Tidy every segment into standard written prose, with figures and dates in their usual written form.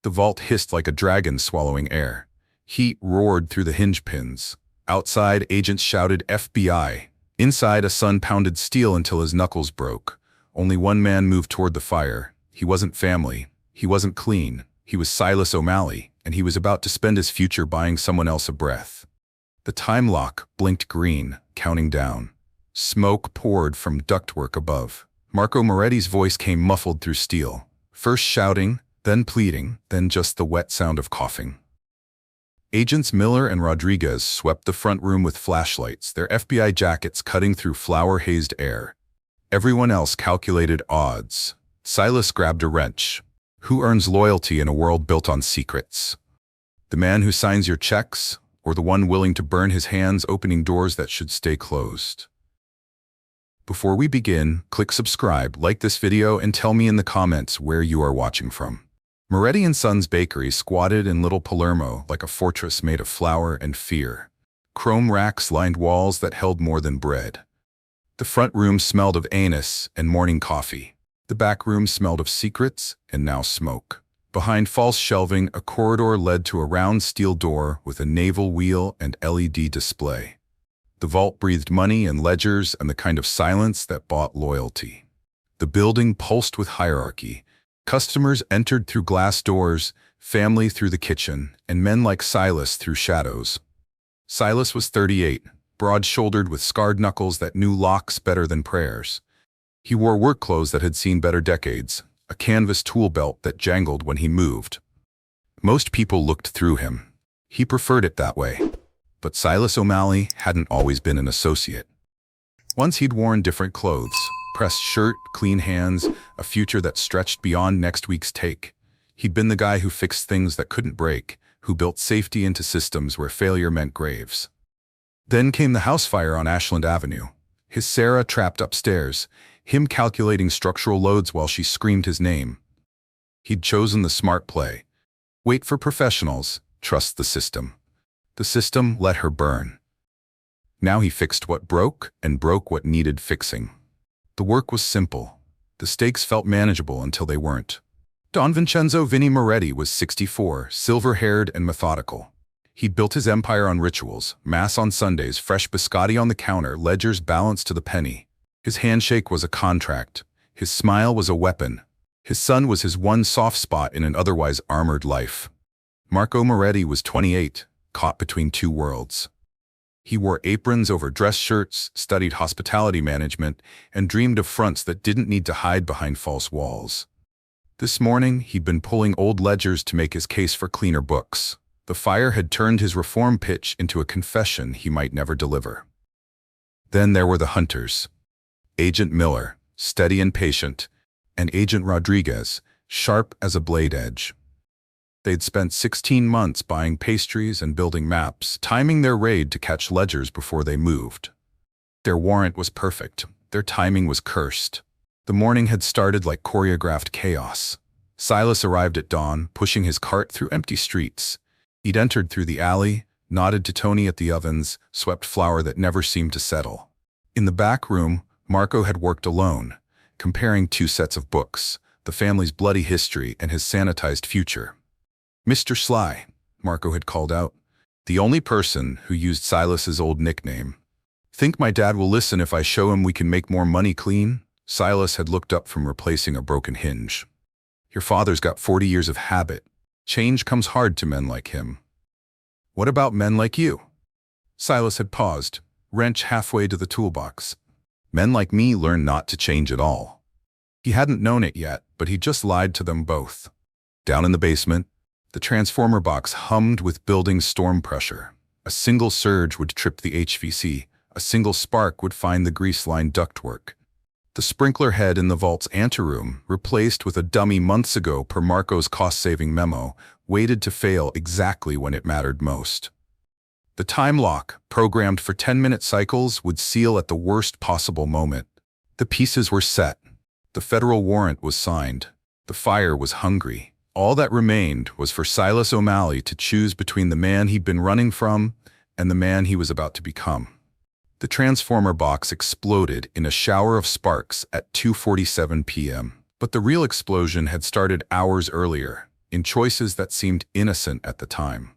The vault hissed like a dragon swallowing air. Heat roared through the hinge pins. Outside, agents shouted FBI. Inside, a son pounded steel until his knuckles broke. Only one man moved toward the fire. He wasn't family. He wasn't clean. He was Silas O'Malley, and he was about to spend his future buying someone else a breath. The time lock blinked green, counting down. Smoke poured from ductwork above. Marco Moretti's voice came muffled through steel, first shouting, then pleading, then just the wet sound of coughing. Agents Miller and Rodriguez swept the front room with flashlights, their FBI jackets cutting through flour-hazed air. Everyone else calculated odds. Silas grabbed a wrench. Who earns loyalty in a world built on secrets? The man who signs your checks, or the one willing to burn his hands opening doors that should stay closed? Before we begin, click subscribe, like this video, and tell me in the comments where you are watching from. Moretti & Sons Bakery squatted in Little Palermo like a fortress made of flour and fear. Chrome racks lined walls that held more than bread. The front room smelled of anise and morning coffee. The back room smelled of secrets and now smoke. Behind false shelving, a corridor led to a round steel door with a naval wheel and LED display. The vault breathed money and ledgers and the kind of silence that bought loyalty. The building pulsed with hierarchy. Customers entered through glass doors, family through the kitchen, and men like Silas through shadows. Silas was 38, broad-shouldered with scarred knuckles that knew locks better than prayers. He wore work clothes that had seen better decades, a canvas tool belt that jangled when he moved. Most people looked through him. He preferred it that way. But Silas O'Malley hadn't always been an associate. Once he'd worn different clothes. Pressed shirt, clean hands, a future that stretched beyond next week's take. He'd been the guy who fixed things that couldn't break, who built safety into systems where failure meant graves. Then came the house fire on Ashland Avenue. His Sarah trapped upstairs, him calculating structural loads while she screamed his name. He'd chosen the smart play. Wait for professionals, trust the system. The system let her burn. Now he fixed what broke and broke what needed fixing. The work was simple. The stakes felt manageable until they weren't. Don Vincenzo Vinny Moretti was 64, silver-haired and methodical. He'd built his empire on rituals, mass on Sundays, fresh biscotti on the counter, ledgers balanced to the penny. His handshake was a contract. His smile was a weapon. His son was his one soft spot in an otherwise armored life. Marco Moretti was 28, caught between two worlds. He wore aprons over dress shirts, studied hospitality management, and dreamed of fronts that didn't need to hide behind false walls. This morning, he'd been pulling old ledgers to make his case for cleaner books. The fire had turned his reform pitch into a confession he might never deliver. Then there were the hunters. Agent Miller, steady and patient, and Agent Rodriguez, sharp as a blade edge. They'd spent 16 months buying pastries and building maps, timing their raid to catch ledgers before they moved. Their warrant was perfect. Their timing was cursed. The morning had started like choreographed chaos. Silas arrived at dawn, pushing his cart through empty streets. He'd entered through the alley, nodded to Tony at the ovens, swept flour that never seemed to settle. In the back room, Marco had worked alone, comparing two sets of books, the family's bloody history and his sanitized future. Mr. Sly, Marco had called out, the only person who used Silas's old nickname. Think my dad will listen if I show him we can make more money clean? Silas had looked up from replacing a broken hinge. Your father's got 40 years of habit. Change comes hard to men like him. What about men like you? Silas had paused, wrench halfway to the toolbox. Men like me learn not to change at all. He hadn't known it yet, but he just lied to them both. Down in the basement, the transformer box hummed with building storm pressure. A single surge would trip the HVC. A single spark would find the grease-lined ductwork. The sprinkler head in the vault's anteroom, replaced with a dummy months ago per Marco's cost-saving memo, waited to fail exactly when it mattered most. The time lock, programmed for 10-minute cycles, would seal at the worst possible moment. The pieces were set. The federal warrant was signed. The fire was hungry. All that remained was for Silas O'Malley to choose between the man he'd been running from and the man he was about to become. The transformer box exploded in a shower of sparks at 2:47 p.m. But the real explosion had started hours earlier. in choices that seemed innocent at the time.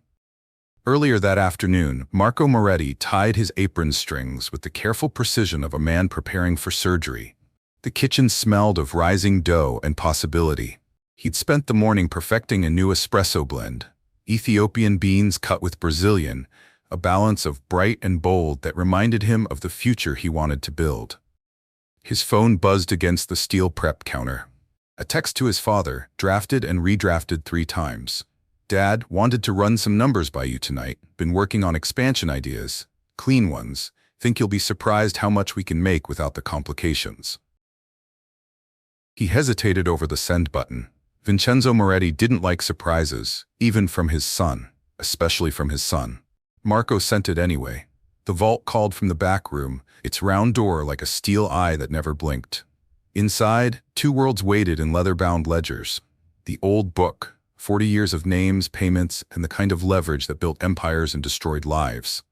Earlier that afternoon, Marco Moretti tied his apron strings with the careful precision of a man preparing for surgery. The kitchen smelled of rising dough and possibility. He'd spent the morning perfecting a new espresso blend, Ethiopian beans cut with Brazilian, a balance of bright and bold that reminded him of the future he wanted to build. His phone buzzed against the steel prep counter. A text to his father, drafted and redrafted 3 times. Dad, wanted to run some numbers by you tonight. Been working on expansion ideas. Clean ones. Think you'll be surprised how much we can make without the complications. He hesitated over the send button. Vincenzo Moretti didn't like surprises, even from his son, especially from his son. Marco sent it anyway. The vault called from the back room, its round door like a steel eye that never blinked. Inside, 2 worlds waited in leather-bound ledgers. The old book, 40 years of names, payments, and the kind of leverage that built empires and destroyed lives.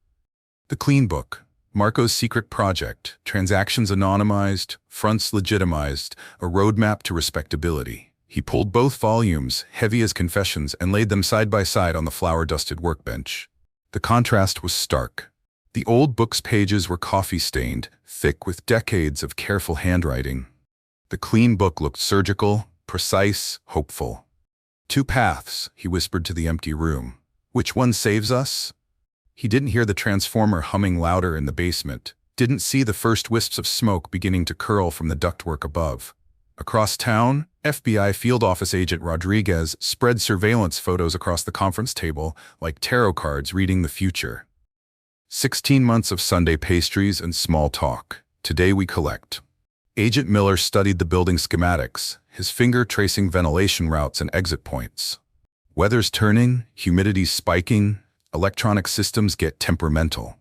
The clean book, Marco's secret project, transactions anonymized, fronts legitimized, a roadmap to respectability. He pulled both volumes, heavy as confessions, and laid them side by side on the flour-dusted workbench. The contrast was stark. The old book's pages were coffee-stained, thick with decades of careful handwriting. The clean book looked surgical, precise, hopeful. 2 paths, he whispered to the empty room. Which one saves us? He didn't hear the transformer humming louder in the basement, didn't see the first wisps of smoke beginning to curl from the ductwork above. Across town, FBI Field Office Agent Rodriguez spread surveillance photos across the conference table like tarot cards reading the future. 16 months of Sunday pastries and small talk. Today we collect. Agent Miller studied the building schematics, his finger tracing ventilation routes and exit points. Weather's turning, humidity's spiking, electronic systems get temperamental.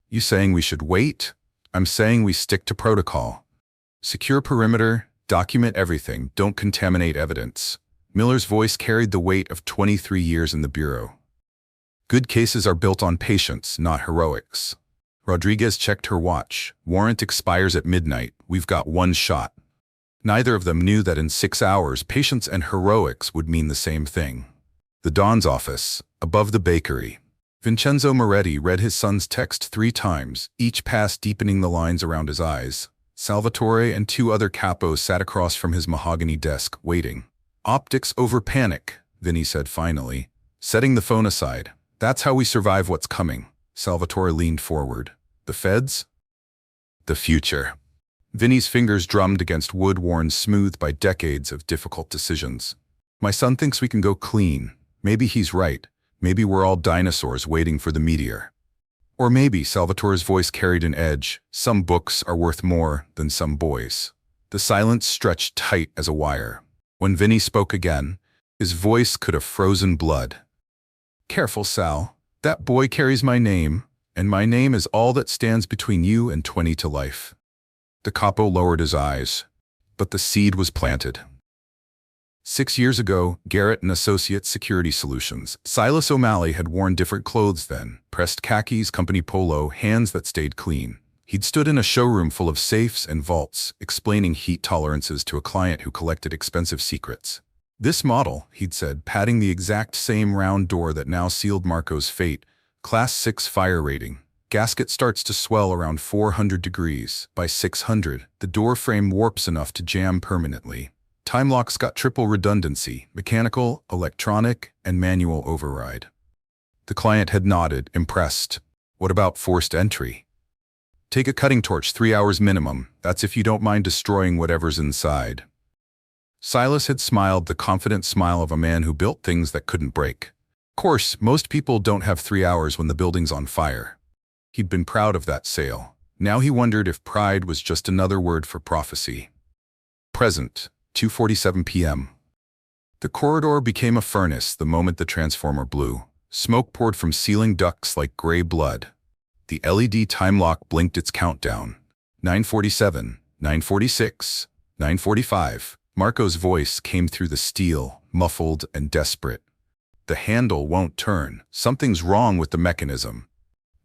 You saying we should wait? I'm saying we stick to protocol. Secure perimeter, document everything, don't contaminate evidence. Miller's voice carried the weight of 23 years in the Bureau. Good cases are built on patience, not heroics. Rodriguez checked her watch. Warrant expires at midnight. We've got 1 shot. Neither of them knew that in 6 hours, patience and heroics would mean the same thing. The Don's office, above the bakery. Vincenzo Moretti read his son's text 3 times, each pass deepening the lines around his eyes. Salvatore and 2 other capos sat across from his mahogany desk, waiting. Optics over panic, Vinny said finally, setting the phone aside. That's how we survive what's coming. Salvatore leaned forward. The feds? The future. Vinny's fingers drummed against wood worn smooth by decades of difficult decisions. My son thinks we can go clean. Maybe he's right. Maybe we're all dinosaurs waiting for the meteor. Or maybe, Salvatore's voice carried an edge, some books are worth more than some boys. The silence stretched tight as a wire. When Vinny spoke again, his voice could have frozen blood. Careful, Sal. That boy carries my name, and my name is all that stands between you and 20 to life. The capo lowered his eyes, but the seed was planted. 6 years ago, Garrett and Associates Security Solutions. Silas O'Malley had worn different clothes then, pressed khakis, company polo, hands that stayed clean. He'd stood in a showroom full of safes and vaults, explaining heat tolerances to a client who collected expensive secrets. This model, he'd said, patting the exact same round door that now sealed Marco's fate, Class 6 fire rating. Gasket starts to swell around 400 degrees. By 600, the door frame warps enough to jam permanently. Time lock's got triple redundancy, mechanical, electronic, and manual override. The client had nodded, impressed. What about forced entry? Take a cutting torch, 3 hours minimum. That's if you don't mind destroying whatever's inside. Silas had smiled, the confident smile of a man who built things that couldn't break. Of course, most people don't have 3 hours when the building's on fire. He'd been proud of that sale. Now he wondered if pride was just another word for prophecy. Present, 2:47 p.m. The corridor became a furnace the moment the transformer blew. Smoke poured from ceiling ducts like gray blood. The LED time lock blinked its countdown. 9:47, 9:46, 9:45. Marco's voice came through the steel, muffled and desperate. The handle won't turn. Something's wrong with the mechanism.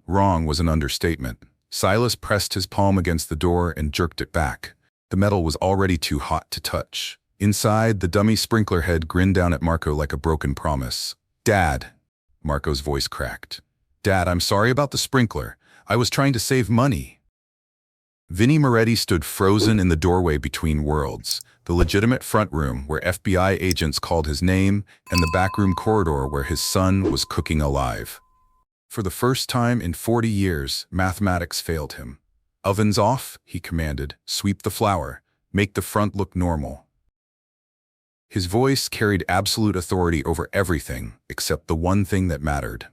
Wrong was an understatement. Silas pressed his palm against the door and jerked it back. The metal was already too hot to touch. Inside, the dummy sprinkler head grinned down at Marco like a broken promise. "Dad," Marco's voice cracked. "Dad, I'm sorry about the sprinkler. I was trying to save money." Vinnie Moretti stood frozen in the doorway between worlds, the legitimate front room where FBI agents called his name and the backroom corridor where his son was cooking alive. For the first time in 40 years, mathematics failed him. "Ovens off," he commanded. "Sweep the flour. Make the front look normal." His voice carried absolute authority over everything except the one thing that mattered.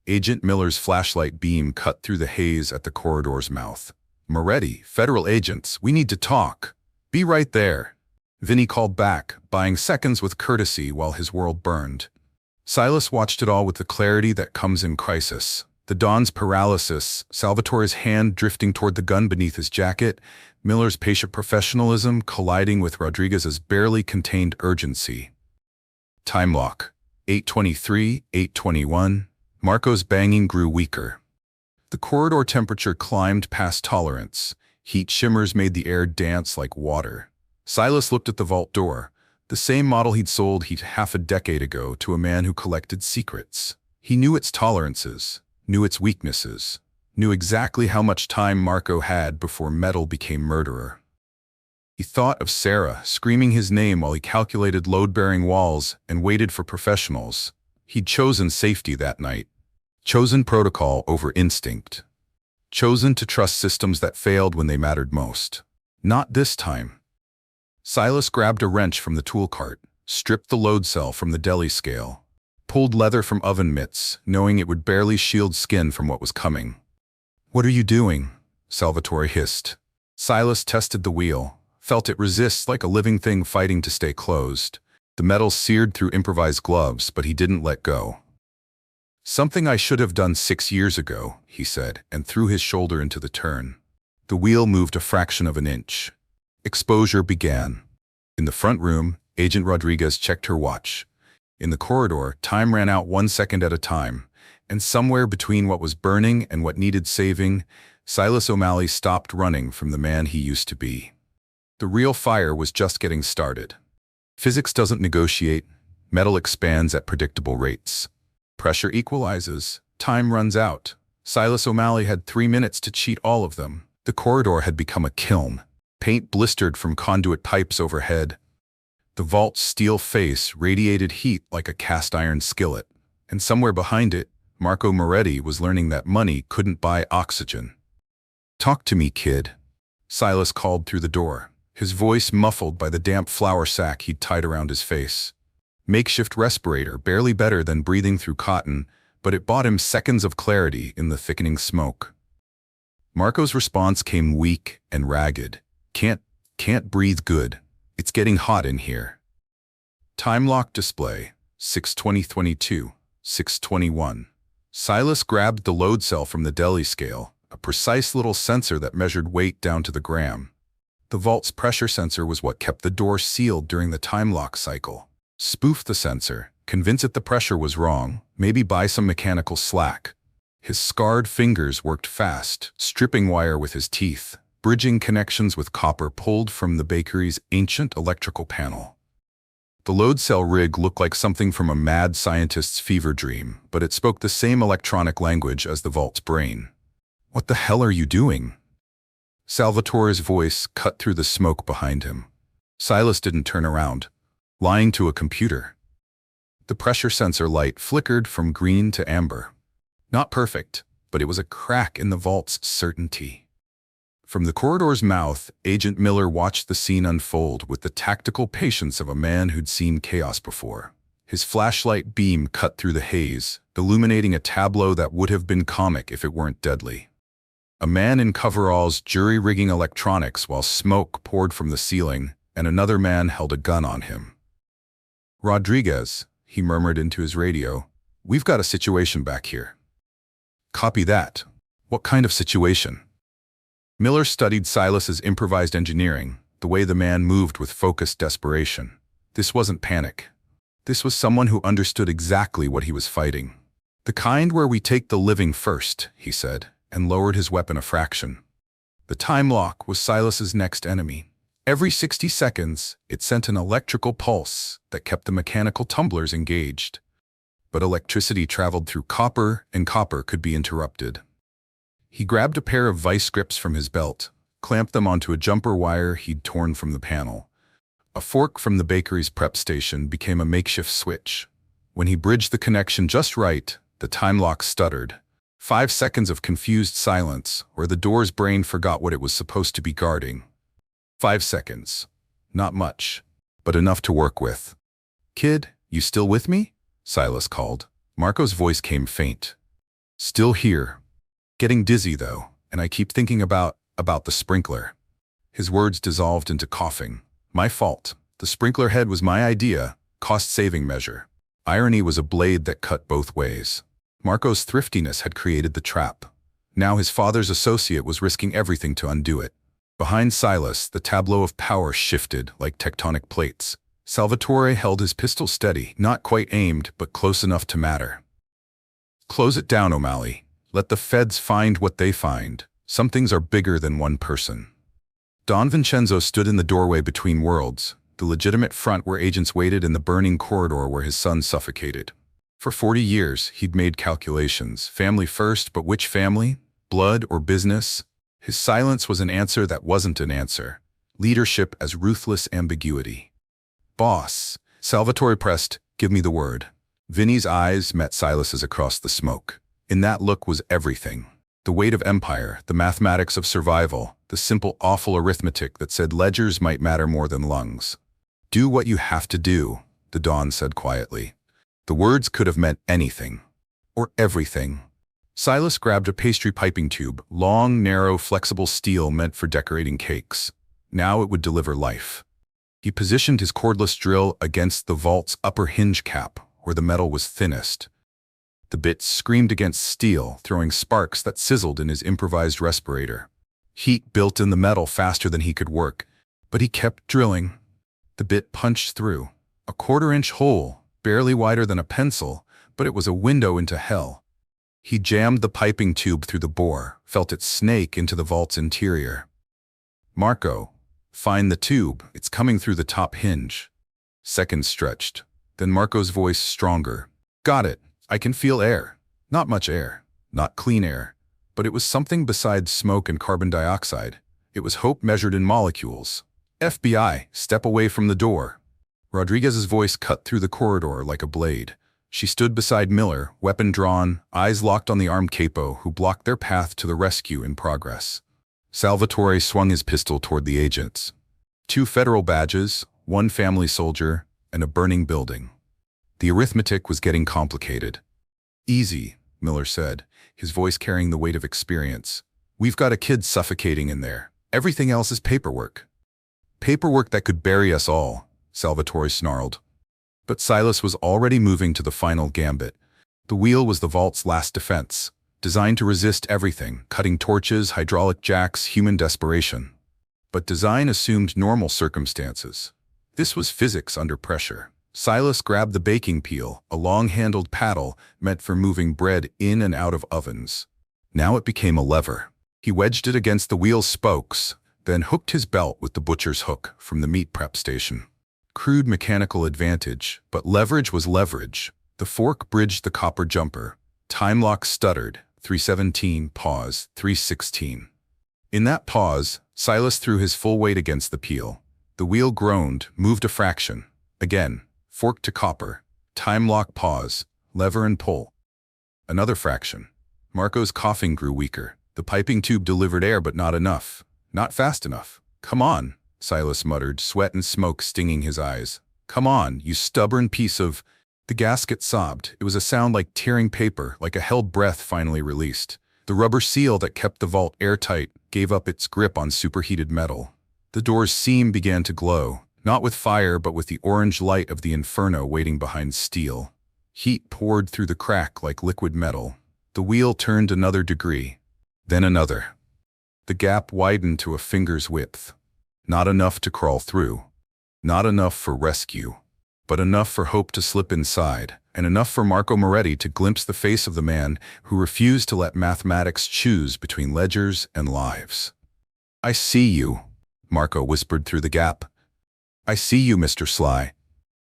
Agent Miller's flashlight beam cut through the haze at the corridor's mouth. "Moretti, federal agents, we need to talk." "Be right there," Vinnie called back, buying seconds with courtesy while his world burned. Silas watched it all with the clarity that comes in crisis. The Don's paralysis, Salvatore's hand drifting toward the gun beneath his jacket, Miller's patient professionalism colliding with Rodriguez's barely contained urgency. Time lock. 8:23, 8:21. Marco's banging grew weaker. The corridor temperature climbed past tolerance. Heat shimmers made the air dance like water. Silas looked at the vault door, the same model he'd sold half a decade ago to a man who collected secrets. He knew its tolerances, knew its weaknesses, knew exactly how much time Marco had before metal became murderer. He thought of Sarah screaming his name while he calculated load-bearing walls and waited for professionals. He'd chosen safety that night, chosen protocol over instinct, chosen to trust systems that failed when they mattered most. Not this time. Silas grabbed a wrench from the tool cart, stripped the load cell from the deli scale, pulled leather from oven mitts, knowing it would barely shield skin from what was coming. "What are you doing?" Salvatore hissed. Silas tested the wheel, felt it resist like a living thing fighting to stay closed. The metal seared through improvised gloves, but he didn't let go. "Something I should have done 6 years ago," he said, and threw his shoulder into the turn. The wheel moved a fraction of an inch. Exposure began. In the front room, Agent Rodriguez checked her watch. In the corridor, time ran out 1 second at a time, and somewhere between what was burning and what needed saving, Silas O'Malley stopped running from the man he used to be. The real fire was just getting started. Physics doesn't negotiate. Metal expands at predictable rates. Pressure equalizes. Time runs out. Silas O'Malley had 3 minutes to cheat all of them. The corridor had become a kiln. Paint blistered from conduit pipes overhead. The vault's steel face radiated heat like a cast-iron skillet. And somewhere behind it, Marco Moretti was learning that money couldn't buy oxygen. "Talk to me, kid," Silas called through the door, his voice muffled by the damp flour sack he'd tied around his face. Makeshift respirator, barely better than breathing through cotton, but it bought him seconds of clarity in the thickening smoke. Marco's response came weak and ragged. Can't breathe good. It's getting hot in here." Time lock display, 6:20:22, 6:21. Silas grabbed the load cell from the deli scale, a precise little sensor that measured weight down to the gram. The vault's pressure sensor was what kept the door sealed during the time lock cycle. Spoof the sensor, convince it the pressure was wrong, maybe buy some mechanical slack. His scarred fingers worked fast, stripping wire with his teeth, bridging connections with copper pulled from the bakery's ancient electrical panel. The load cell rig looked like something from a mad scientist's fever dream, but it spoke the same electronic language as the vault's brain. "What the hell are you doing?" Salvatore's voice cut through the smoke behind him. Silas didn't turn around. "Lying to a computer." The pressure sensor light flickered from green to amber. Not perfect, but it was a crack in the vault's certainty. From the corridor's mouth, Agent Miller watched the scene unfold with the tactical patience of a man who'd seen chaos before. His flashlight beam cut through the haze, illuminating a tableau that would have been comic if it weren't deadly. A man in coveralls jury-rigging electronics while smoke poured from the ceiling, and another man held a gun on him. "Rodriguez," he murmured into his radio, "we've got a situation back here." "Copy that. What kind of situation?" Miller studied Silas's improvised engineering, the way the man moved with focused desperation. This wasn't panic. This was someone who understood exactly what he was fighting. "The kind where we take the living first," he said, and lowered his weapon a fraction. The time lock was Silas's next enemy. Every 60 seconds, it sent an electrical pulse that kept the mechanical tumblers engaged. But electricity traveled through copper, and copper could be interrupted. He grabbed a pair of vice grips from his belt, clamped them onto a jumper wire he'd torn from the panel. A fork from the bakery's prep station became a makeshift switch. When he bridged the connection just right, the time lock stuttered. 5 seconds of confused silence, where the door's brain forgot what it was supposed to be guarding. 5 seconds. Not much, but enough to work with. "Kid, you still with me?" Silas called. Marco's voice came faint. "Still here. Getting dizzy, though, and I keep thinking about the sprinkler." His words dissolved into coughing. "My fault. The sprinkler head was my idea, cost-saving measure." Irony was a blade that cut both ways. Marco's thriftiness had created the trap. Now his father's associate was risking everything to undo it. Behind Silas, the tableau of power shifted like tectonic plates. Salvatore held his pistol steady, not quite aimed, but close enough to matter. "Close it down, O'Malley. Let the feds find what they find. Some things are bigger than one person." Don Vincenzo stood in the doorway between worlds, the legitimate front where agents waited in the burning corridor where his son suffocated. For 40 years, he'd made calculations. Family first, but which family? Blood or business? His silence was an answer that wasn't an answer. Leadership as ruthless ambiguity. "Boss," Salvatore pressed, "give me the word." Vinny's eyes met Silas's across the smoke. In that look was everything. The weight of empire, the mathematics of survival, the simple, awful arithmetic that said ledgers might matter more than lungs. "Do what you have to do," the Don said quietly. The words could have meant anything. Or everything. Silas grabbed a pastry piping tube, long, narrow, flexible steel meant for decorating cakes. Now it would deliver life. He positioned his cordless drill against the vault's upper hinge cap, where the metal was thinnest. The bit screamed against steel, throwing sparks that sizzled in his improvised respirator. Heat built in the metal faster than he could work, but he kept drilling. The bit punched through. A 1/4-inch hole, barely wider than a pencil, but it was a window into hell. He jammed the piping tube through the bore, felt it snake into the vault's interior. "Marco, find the tube. It's coming through the top hinge." Seconds stretched. Then Marco's voice stronger. "Got it. I can feel air. Not much air. Not clean air. But it was something besides smoke and carbon dioxide. It was hope measured in molecules. FBI, step away from the door." Rodriguez's voice cut through the corridor like a blade. She stood beside Miller, weapon drawn, eyes locked on the armed capo who blocked their path to the rescue in progress. Salvatore swung his pistol toward the agents. 2 federal badges, 1 family soldier, and a burning building. The arithmetic was getting complicated. "Easy," Miller said, his voice carrying the weight of experience. "We've got a kid suffocating in there. Everything else is paperwork." "Paperwork that could bury us all," Salvatore snarled. But Silas was already moving to the final gambit. The wheel was the vault's last defense, designed to resist everything, cutting torches, hydraulic jacks, human desperation. But design assumed normal circumstances. This was physics under pressure. Silas grabbed the baking peel, a long-handled paddle meant for moving bread in and out of ovens. Now it became a lever. He wedged it against the wheel's spokes, then hooked his belt with the butcher's hook from the meat prep station. Crude mechanical advantage, but leverage was leverage. The fork bridged the copper jumper. Time lock stuttered. 3:17, pause, 3:16. In that pause, Silas threw his full weight against the peel. The wheel groaned, moved a fraction. Again, fork to copper. Time lock pause, lever and pull. Another fraction. Marco's coughing grew weaker. The piping tube delivered air, but not enough. Not fast enough. "Come on," Silas muttered, sweat and smoke stinging his eyes. "Come on, you stubborn piece of—" The gasket sobbed. It was a sound like tearing paper, like a held breath finally released. The rubber seal that kept the vault airtight gave up its grip on superheated metal. The door's seam began to glow, not with fire but with the orange light of the inferno waiting behind steel. Heat poured through the crack like liquid metal. The wheel turned another degree, then another. The gap widened to a finger's width. Not enough to crawl through. Not enough for rescue. But enough for hope to slip inside, and enough for Marco Moretti to glimpse the face of the man who refused to let mathematics choose between ledgers and lives. "I see you." Marco whispered through the gap. "I see you, Mr. Sly."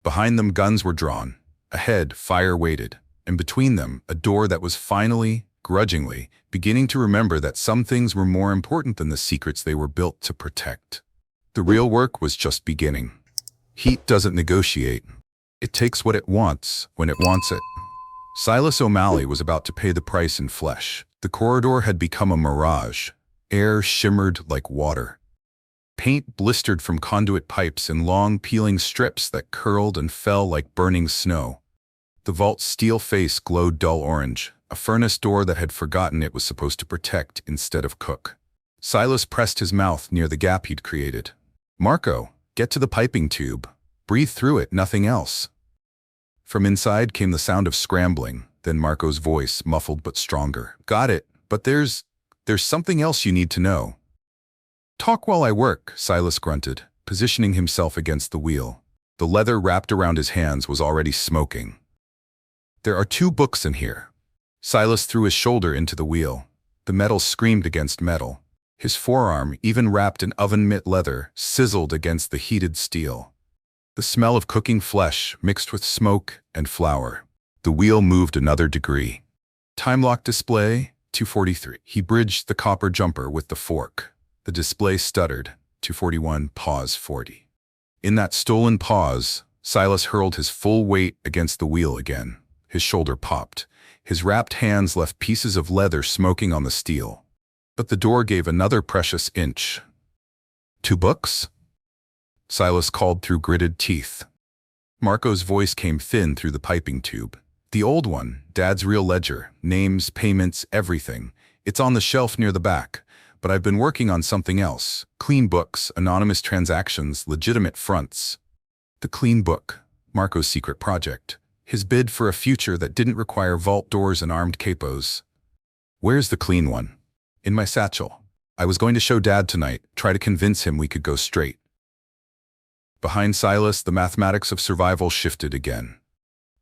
Behind them, guns were drawn. Ahead, fire waited. And between them, a door that was finally, grudgingly, beginning to remember that some things were more important than the secrets they were built to protect. The real work was just beginning. Heat doesn't negotiate. It takes what it wants when it wants it. Silas O'Malley was about to pay the price in flesh. The corridor had become a mirage. Air shimmered like water. Paint blistered from conduit pipes in long, peeling strips that curled and fell like burning snow. The vault's steel face glowed dull orange, a furnace door that had forgotten it was supposed to protect instead of cook. Silas pressed his mouth near the gap he'd created. "Marco, get to the piping tube. Breathe through it, nothing else." From inside came the sound of scrambling, then Marco's voice, muffled but stronger. "Got it, but there's something else you need to know." "Talk while I work," Silas grunted, positioning himself against the wheel. The leather wrapped around his hands was already smoking. "There are 2 books in here." Silas threw his shoulder into the wheel. The metal screamed against metal. His forearm, even wrapped in oven-mitt leather, sizzled against the heated steel. The smell of cooking flesh mixed with smoke and flour. The wheel moved another degree. Time lock display, 243. He bridged the copper jumper with the fork. The display stuttered, 241, pause 40. In that stolen pause, Silas hurled his full weight against the wheel again. His shoulder popped. His wrapped hands left pieces of leather smoking on the steel. But the door gave another precious inch. 2 books? Silas called through gritted teeth. Marco's voice came thin through the piping tube. "The old one, Dad's real ledger, names, payments, everything. It's on the shelf near the back. But I've been working on something else. Clean books, anonymous transactions, legitimate fronts." The clean book, Marco's secret project. His bid for a future that didn't require vault doors and armed capos. "Where's the clean one?" "In my satchel. I was going to show Dad tonight, try to convince him we could go straight." Behind Silas, the mathematics of survival shifted again.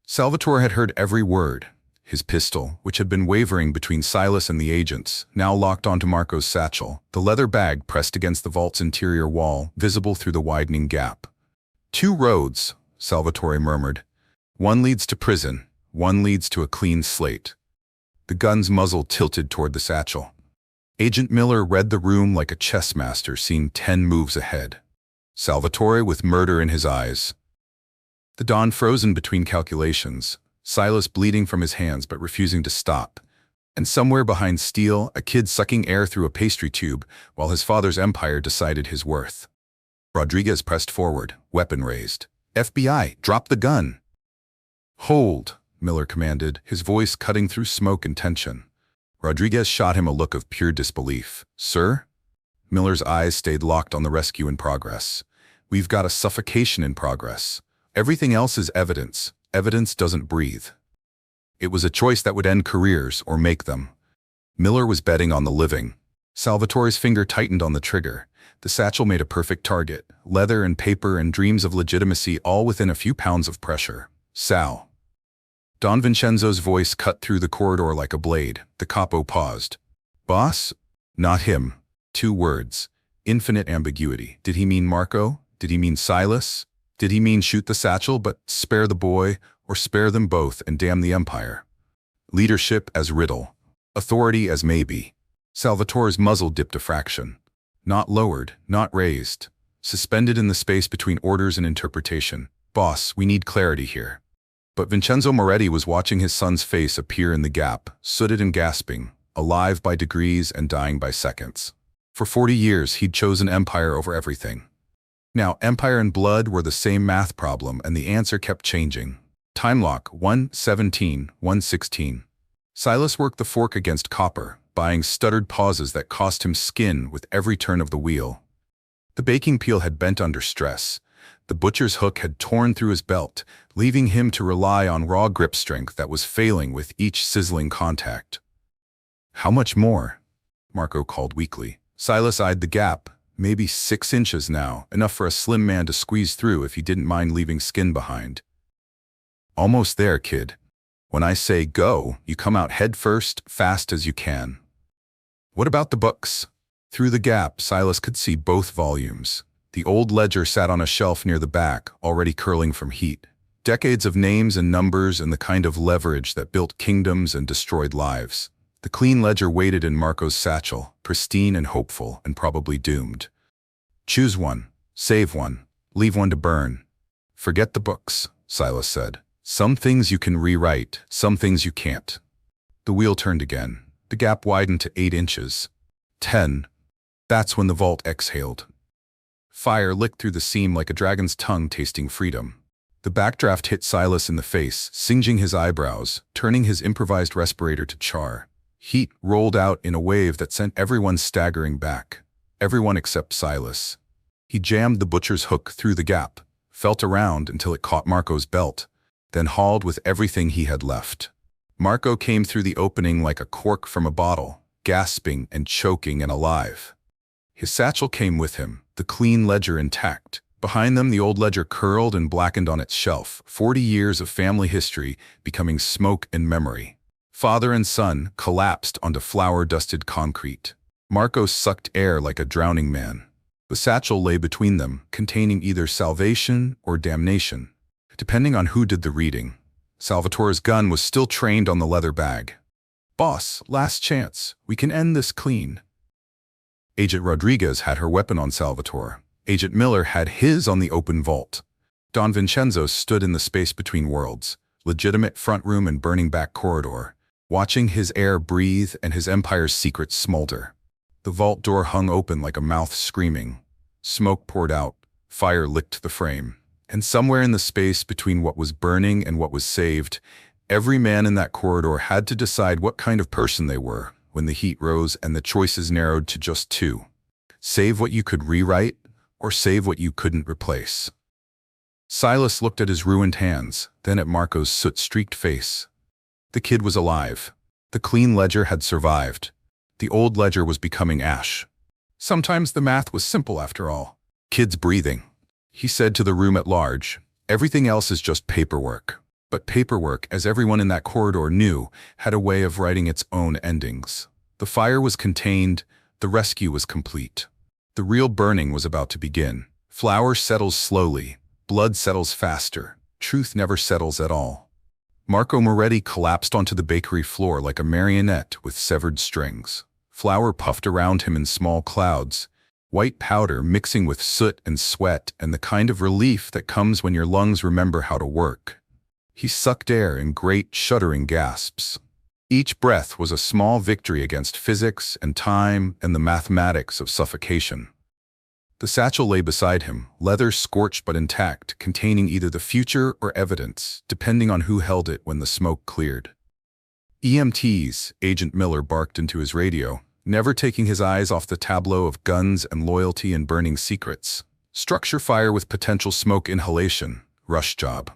Salvatore had heard every word. His pistol, which had been wavering between Silas and the agents, now locked onto Marco's satchel, the leather bag pressed against the vault's interior wall, visible through the widening gap. 2 roads, Salvatore murmured. "One leads to prison, one leads to a clean slate." The gun's muzzle tilted toward the satchel. Agent Miller read the room like a chess master seeing 10 moves ahead. Salvatore with murder in his eyes. The Don frozen between calculations, Silas bleeding from his hands but refusing to stop. And somewhere behind steel, a kid sucking air through a pastry tube while his father's empire decided his worth. Rodriguez pressed forward, weapon raised. "FBI, drop the gun!" "Hold," Miller commanded, his voice cutting through smoke and tension. Rodriguez shot him a look of pure disbelief. "Sir?" Miller's eyes stayed locked on the rescue in progress. "We've got a suffocation in progress. Everything else is evidence. Evidence doesn't breathe." It was a choice that would end careers or make them. Miller was betting on the living. Salvatore's finger tightened on the trigger. The satchel made a perfect target. Leather and paper and dreams of legitimacy all within a few pounds of pressure. "Sal." Don Vincenzo's voice cut through the corridor like a blade. The capo paused. "Boss?" "Not him." 2 words. Infinite ambiguity. Did he mean Marco? Did he mean Silas? Did he mean shoot the satchel but spare the boy, or spare them both and damn the empire? Leadership as riddle. Authority as maybe. Salvatore's muzzle dipped a fraction. Not lowered, not raised. Suspended in the space between orders and interpretation. "Boss, we need clarity here." But Vincenzo Moretti was watching his son's face appear in the gap, sooted and gasping, alive by degrees and dying by seconds. For 40 years, he'd chosen empire over everything. Now, empire and blood were the same math problem, and the answer kept changing. Time lock, 1:17, 1:16. Silas worked the fork against copper, buying stuttered pauses that cost him skin with every turn of the wheel. The baking peel had bent under stress. The butcher's hook had torn through his belt, leaving him to rely on raw grip strength that was failing with each sizzling contact. "How much more?" Marco called weakly. Silas eyed the gap. Maybe 6 inches now, enough for a slim man to squeeze through if he didn't mind leaving skin behind. "Almost there, kid. When I say go, you come out head first, fast as you can." "What about the books?" Through the gap, Silas could see both volumes. The old ledger sat on a shelf near the back, already curling from heat. Decades of names and numbers and the kind of leverage that built kingdoms and destroyed lives. The clean ledger waited in Marco's satchel, pristine and hopeful, and probably doomed. Choose one, save one, leave one to burn. Forget the books, Silas said. Some things you can rewrite, some things you can't. The wheel turned again. The gap widened to 8 inches. 10. That's when the vault exhaled. Fire licked through the seam like a dragon's tongue tasting freedom. The backdraft hit Silas in the face, singeing his eyebrows, turning his improvised respirator to char. Heat rolled out in a wave that sent everyone staggering back. Everyone except Silas. He jammed the butcher's hook through the gap, felt around until it caught Marco's belt, then hauled with everything he had left. Marco came through the opening like a cork from a bottle, gasping and choking and alive. His satchel came with him, the clean ledger intact. Behind them, the old ledger curled and blackened on its shelf, 40 years of family history becoming smoke and memory. Father and son collapsed onto flour-dusted concrete. Marco sucked air like a drowning man. The satchel lay between them, containing either salvation or damnation, depending on who did the reading. Salvatore's gun was still trained on the leather bag. "Boss, last chance. We can end this clean." Agent Rodriguez had her weapon on Salvatore. Agent Miller had his on the open vault. Don Vincenzo stood in the space between worlds, legitimate front room and burning back corridor, watching his air breathe and his empire's secrets smolder. The vault door hung open like a mouth screaming. Smoke poured out, fire licked the frame. And somewhere in the space between what was burning and what was saved, every man in that corridor had to decide what kind of person they were when the heat rose and the choices narrowed to just two. Save what you could rewrite, or save what you couldn't replace. Silas looked at his ruined hands, then at Marco's soot-streaked face. The kid was alive. The clean ledger had survived. The old ledger was becoming ash. Sometimes the math was simple after all. "Kid's breathing," he said to the room at large. "Everything else is just paperwork." But paperwork, as everyone in that corridor knew, had a way of writing its own endings. The fire was contained, the rescue was complete. The real burning was about to begin. Flour settles slowly, blood settles faster, truth never settles at all. Marco Moretti collapsed onto the bakery floor like a marionette with severed strings. Flour puffed around him in small clouds, white powder mixing with soot and sweat and the kind of relief that comes when your lungs remember how to work. He sucked air in great, shuddering gasps. Each breath was a small victory against physics and time and the mathematics of suffocation. The satchel lay beside him, leather scorched but intact, containing either the future or evidence, depending on who held it when the smoke cleared. "EMTs," Agent Miller barked into his radio, never taking his eyes off the tableau of guns and loyalty and burning secrets. "Structure fire with potential smoke inhalation. Rush job."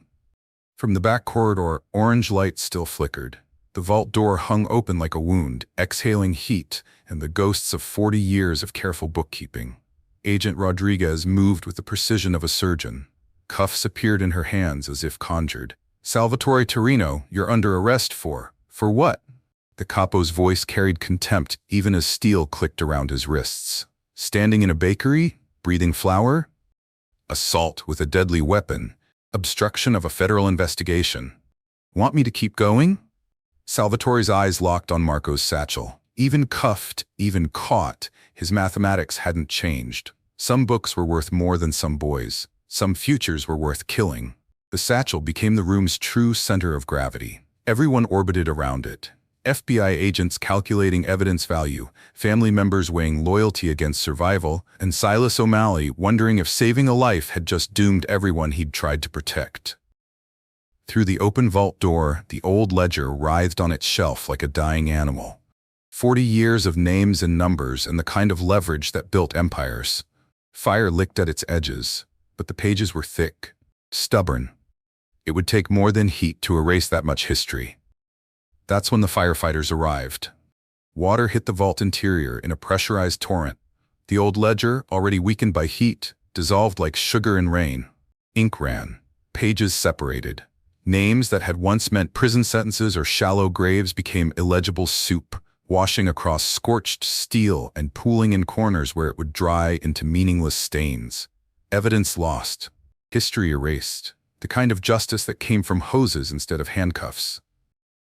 From the back corridor, orange light still flickered. The vault door hung open like a wound, exhaling heat and the ghosts of 40 years of careful bookkeeping. Agent Rodriguez moved with the precision of a surgeon. Cuffs appeared in her hands as if conjured. "Salvatore Torino, you're under arrest for what?" The capo's voice carried contempt even as steel clicked around his wrists. "Standing in a bakery? Breathing flour? Assault with a deadly weapon? Obstruction of a federal investigation. Want me to keep going?" Salvatore's eyes locked on Marco's satchel. Even cuffed, even caught, his mathematics hadn't changed. Some books were worth more than some boys. Some futures were worth killing. The satchel became the room's true center of gravity. Everyone orbited around it. FBI agents calculating evidence value, family members weighing loyalty against survival, and Silas O'Malley wondering if saving a life had just doomed everyone he'd tried to protect. Through the open vault door, the old ledger writhed on its shelf like a dying animal. 40 years of names and numbers and the kind of leverage that built empires. Fire licked at its edges, but the pages were thick, stubborn. It would take more than heat to erase that much history. That's when the firefighters arrived. Water hit the vault interior in a pressurized torrent. The old ledger, already weakened by heat, dissolved like sugar in rain. Ink ran. Pages separated. Names that had once meant prison sentences or shallow graves became illegible soup, washing across scorched steel and pooling in corners where it would dry into meaningless stains. Evidence lost. History erased. The kind of justice that came from hoses instead of handcuffs.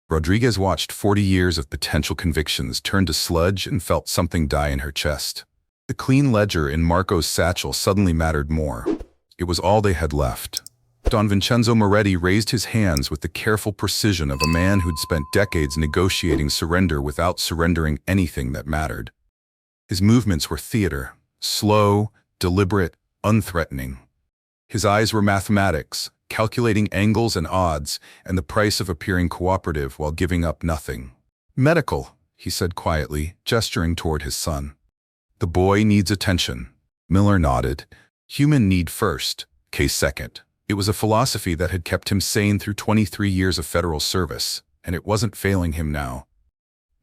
Rodriguez watched 40 years of potential convictions turn to sludge and felt something die in her chest. The clean ledger in Marco's satchel suddenly mattered more. It was all they had left. Don Vincenzo Moretti raised his hands with the careful precision of a man who'd spent decades negotiating surrender without surrendering anything that mattered. His movements were theater, slow, deliberate, unthreatening. His eyes were mathematics, calculating angles and odds, and the price of appearing cooperative while giving up nothing. "Medical," he said quietly, gesturing toward his son. "The boy needs attention." Miller nodded. Human need first, case second. It was a philosophy that had kept him sane through 23 years of federal service, and it wasn't failing him now.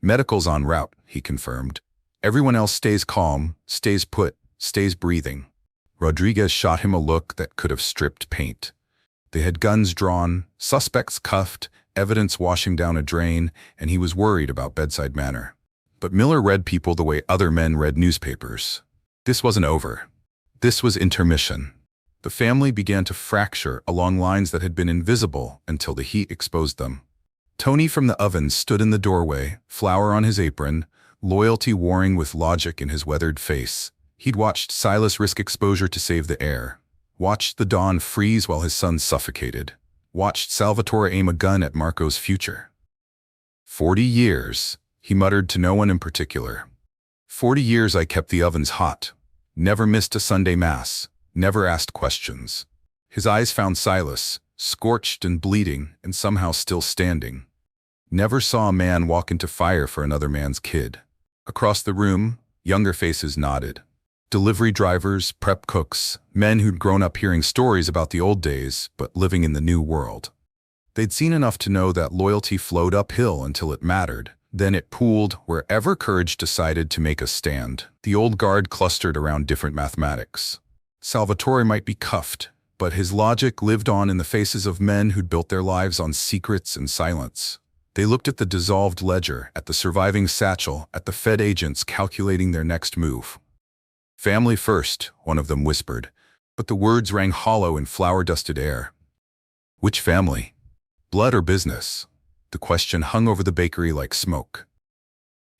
"Medical's en route," he confirmed. "Everyone else stays calm, stays put, stays breathing." Rodriguez shot him a look that could have stripped paint. They had guns drawn, suspects cuffed, evidence washing down a drain, and he was worried about bedside manner. But Miller read people the way other men read newspapers. This wasn't over. This was intermission. The family began to fracture along lines that had been invisible until the heat exposed them. Tony from the oven stood in the doorway, flour on his apron, loyalty warring with logic in his weathered face. He'd watched Silas risk exposure to save the heir, watched the dawn freeze while his son suffocated, watched Salvatore aim a gun at Marco's future. 40 years, he muttered to no one in particular. 40 years I kept the ovens hot, never missed a Sunday mass, never asked questions. His eyes found Silas, scorched and bleeding and somehow still standing. Never saw a man walk into fire for another man's kid. Across the room, younger faces nodded. Delivery drivers, prep cooks, men who'd grown up hearing stories about the old days, but living in the new world. They'd seen enough to know that loyalty flowed uphill until it mattered. Then it pooled wherever courage decided to make a stand. The old guard clustered around different mathematics. Salvatore might be cuffed, but his logic lived on in the faces of men who'd built their lives on secrets and silence. They looked at the dissolved ledger, at the surviving satchel, at the Fed agents calculating their next move. "Family first," one of them whispered, but the words rang hollow in flour-dusted air. Which family? Blood or business? The question hung over the bakery like smoke.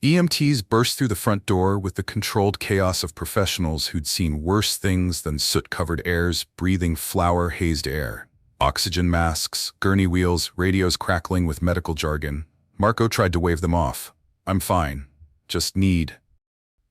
EMTs burst through the front door with the controlled chaos of professionals who'd seen worse things than soot-covered airs breathing flour-hazed air. Oxygen masks, gurney wheels, radios crackling with medical jargon. Marco tried to wave them off. "I'm fine. Just need."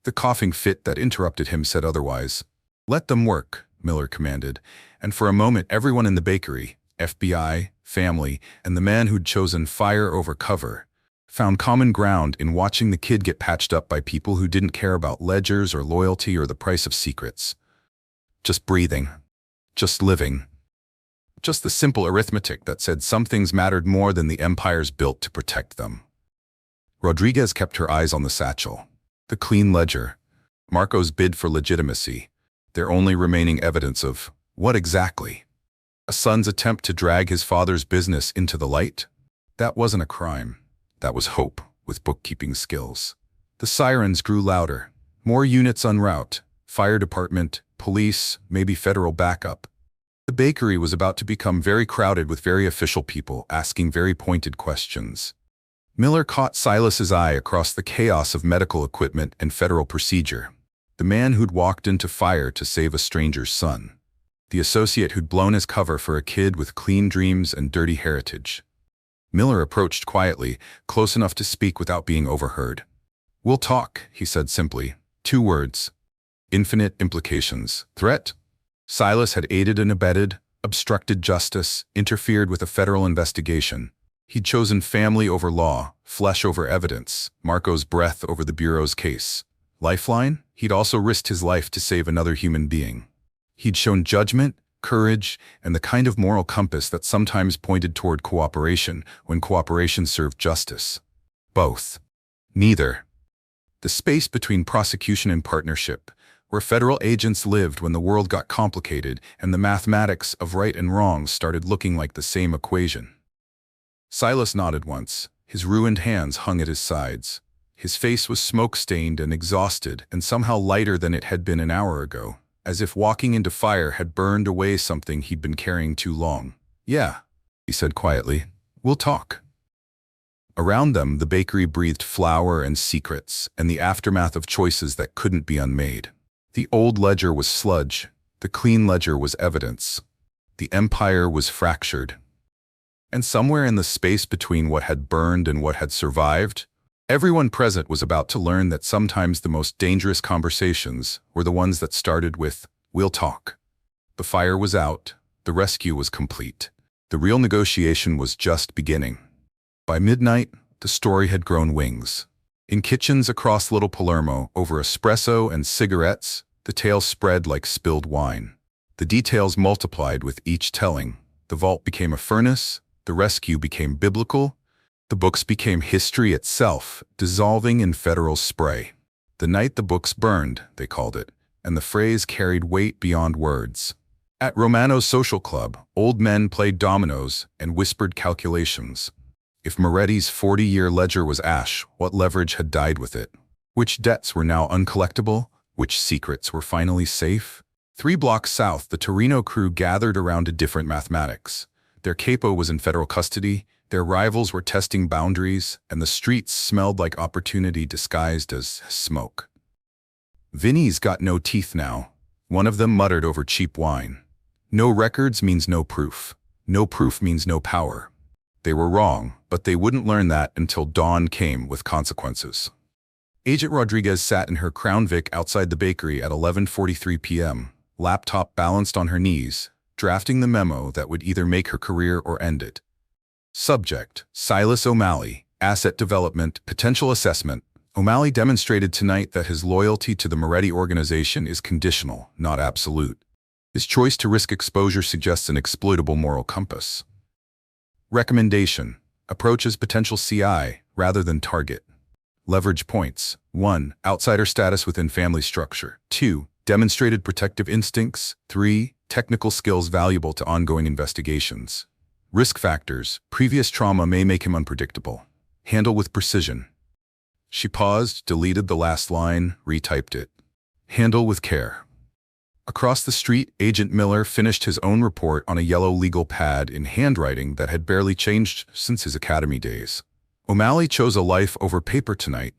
The coughing fit that interrupted him said otherwise. "Let them work," Miller commanded, and for a moment everyone in the bakery, FBI, family, and the man who'd chosen fire over cover, found common ground in watching the kid get patched up by people who didn't care about ledgers or loyalty or the price of secrets. Just breathing. Just living. Just the simple arithmetic that said some things mattered more than the empires built to protect them. Rodriguez kept her eyes on the satchel. The clean ledger. Marco's bid for legitimacy. Their only remaining evidence of what exactly? A son's attempt to drag his father's business into the light? That wasn't a crime. That was hope, with bookkeeping skills. The sirens grew louder. More units en route. Fire department, police, maybe federal backup. The bakery was about to become very crowded with very official people asking very pointed questions. Miller caught Silas's eye across the chaos of medical equipment and federal procedure. The man who'd walked into fire to save a stranger's son. The associate who'd blown his cover for a kid with clean dreams and dirty heritage. Miller approached quietly, close enough to speak without being overheard. "We'll talk," he said simply. 2 words. Infinite implications. Threat? Silas had aided and abetted, obstructed justice, interfered with a federal investigation. He'd chosen family over law, flesh over evidence, Marco's breath over the Bureau's case. Lifeline? He'd also risked his life to save another human being. He'd shown judgment, courage, and the kind of moral compass that sometimes pointed toward cooperation when cooperation served justice. Both. Neither. The space between prosecution and partnership, where federal agents lived when the world got complicated and the mathematics of right and wrong started looking like the same equation. Silas nodded once. His ruined hands hung at his sides. His face was smoke-stained and exhausted, and somehow lighter than it had been an hour ago, as if walking into fire had burned away something he'd been carrying too long. "Yeah," he said quietly. "We'll talk." Around them, the bakery breathed flour and secrets, and the aftermath of choices that couldn't be unmade. The old ledger was sludge. The clean ledger was evidence. The empire was fractured. And somewhere in the space between what had burned and what had survived, everyone present was about to learn that sometimes the most dangerous conversations were the ones that started with, "We'll talk." The fire was out. The rescue was complete. The real negotiation was just beginning. By midnight, the story had grown wings. In kitchens across Little Palermo, over espresso and cigarettes, the tale spread like spilled wine. The details multiplied with each telling. The vault became a furnace, the rescue became biblical, the books became history itself, dissolving in federal spray. The night the books burned, they called it, and the phrase carried weight beyond words. At Romano's social club, old men played dominoes and whispered calculations. If Moretti's 40-year ledger was ash, what leverage had died with it? Which debts were now uncollectible? Which secrets were finally safe? 3 blocks south, the Torino crew gathered around a different mathematics. Their capo was in federal custody, their rivals were testing boundaries, and the streets smelled like opportunity disguised as smoke. "Vinny's got no teeth now," one of them muttered over cheap wine. "No records means no proof. No proof means no power." They were wrong, but they wouldn't learn that until dawn came with consequences. Agent Rodriguez sat in her Crown Vic outside the bakery at 11:43 p.m., laptop balanced on her knees, drafting the memo that would either make her career or end it. Subject: Silas O'Malley, Asset Development, Potential Assessment. O'Malley demonstrated tonight that his loyalty to the Moretti organization is conditional, not absolute. His choice to risk exposure suggests an exploitable moral compass. Recommendation: approach as potential CI rather than target. Leverage points: 1. Outsider status within family structure. 2. Demonstrated protective instincts. 3. Technical skills valuable to ongoing investigations. Risk factors: previous trauma may make him unpredictable. Handle with precision. She paused, deleted the last line, retyped it. Handle with care. Across the street, Agent Miller finished his own report on a yellow legal pad in handwriting that had barely changed since his academy days. O'Malley chose a life over paper tonight.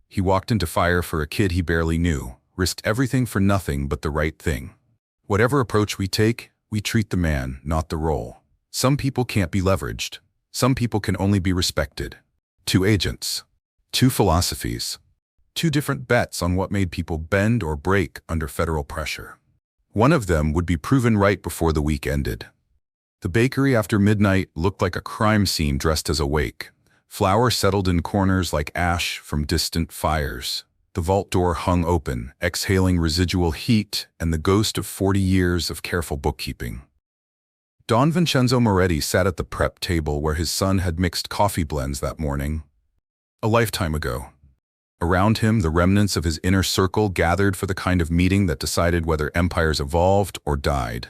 He walked into fire for a kid he barely knew, risked everything for nothing but the right thing. Whatever approach we take, we treat the man, not the role. Some people can't be leveraged. Some people can only be respected. 2 agents. 2 philosophies. 2 different bets on what made people bend or break under federal pressure. One of them would be proven right before the week ended. The bakery after midnight looked like a crime scene dressed as a wake. Flour settled in corners like ash from distant fires. The vault door hung open, exhaling residual heat and the ghost of 40 years of careful bookkeeping. Don Vincenzo Moretti sat at the prep table where his son had mixed coffee blends that morning. A lifetime ago. Around him, the remnants of his inner circle gathered for the kind of meeting that decided whether empires evolved or died.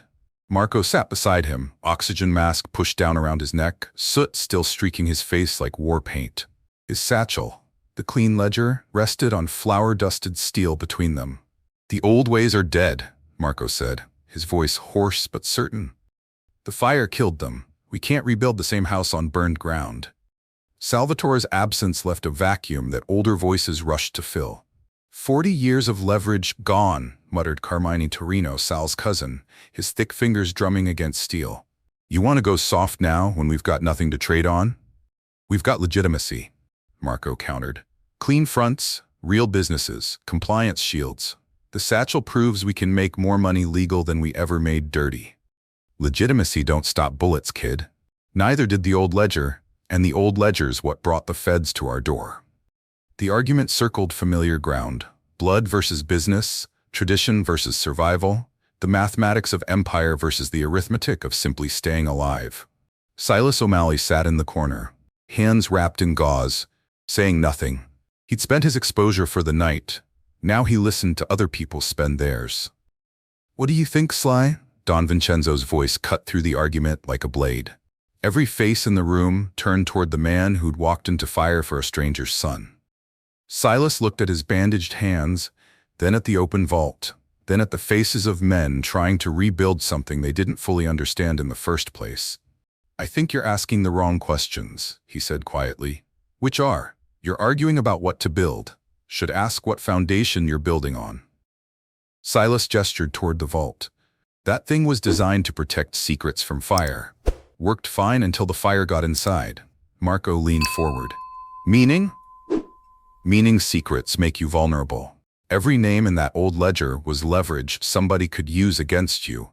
Marco sat beside him, oxygen mask pushed down around his neck, soot still streaking his face like war paint. His satchel, the clean ledger, rested on flour-dusted steel between them. "The old ways are dead," Marco said, his voice hoarse but certain. "The fire killed them. We can't rebuild the same house on burned ground." Salvatore's absence left a vacuum that older voices rushed to fill. 40 years of leverage gone, muttered Carmine Torino, Sal's cousin, his thick fingers drumming against steel. "You want to go soft now when we've got nothing to trade on?" "We've got legitimacy," Marco countered. "Clean fronts, real businesses, compliance shields. The satchel proves we can make more money legal than we ever made dirty." "Legitimacy don't stop bullets, kid. Neither did the old ledger. And the old ledger's what brought the feds to our door." The argument circled familiar ground. Blood versus business, tradition versus survival, the mathematics of empire versus the arithmetic of simply staying alive. Silas O'Malley sat in the corner, hands wrapped in gauze, saying nothing. He'd spent his exposure for the night. Now he listened to other people spend theirs. "What do you think, Sly?" Don Vincenzo's voice cut through the argument like a blade. Every face in the room turned toward the man who'd walked into fire for a stranger's son. Silas looked at his bandaged hands, then at the open vault, then at the faces of men trying to rebuild something they didn't fully understand in the first place. "I think you're asking the wrong questions," he said quietly. "Which are? You're arguing about what to build. Should ask what foundation you're building on." Silas gestured toward the vault. "That thing was designed to protect secrets from fire. Worked fine until the fire got inside." Marco leaned forward. "Meaning?" "Meaning secrets make you vulnerable. Every name in that old ledger was leverage somebody could use against you.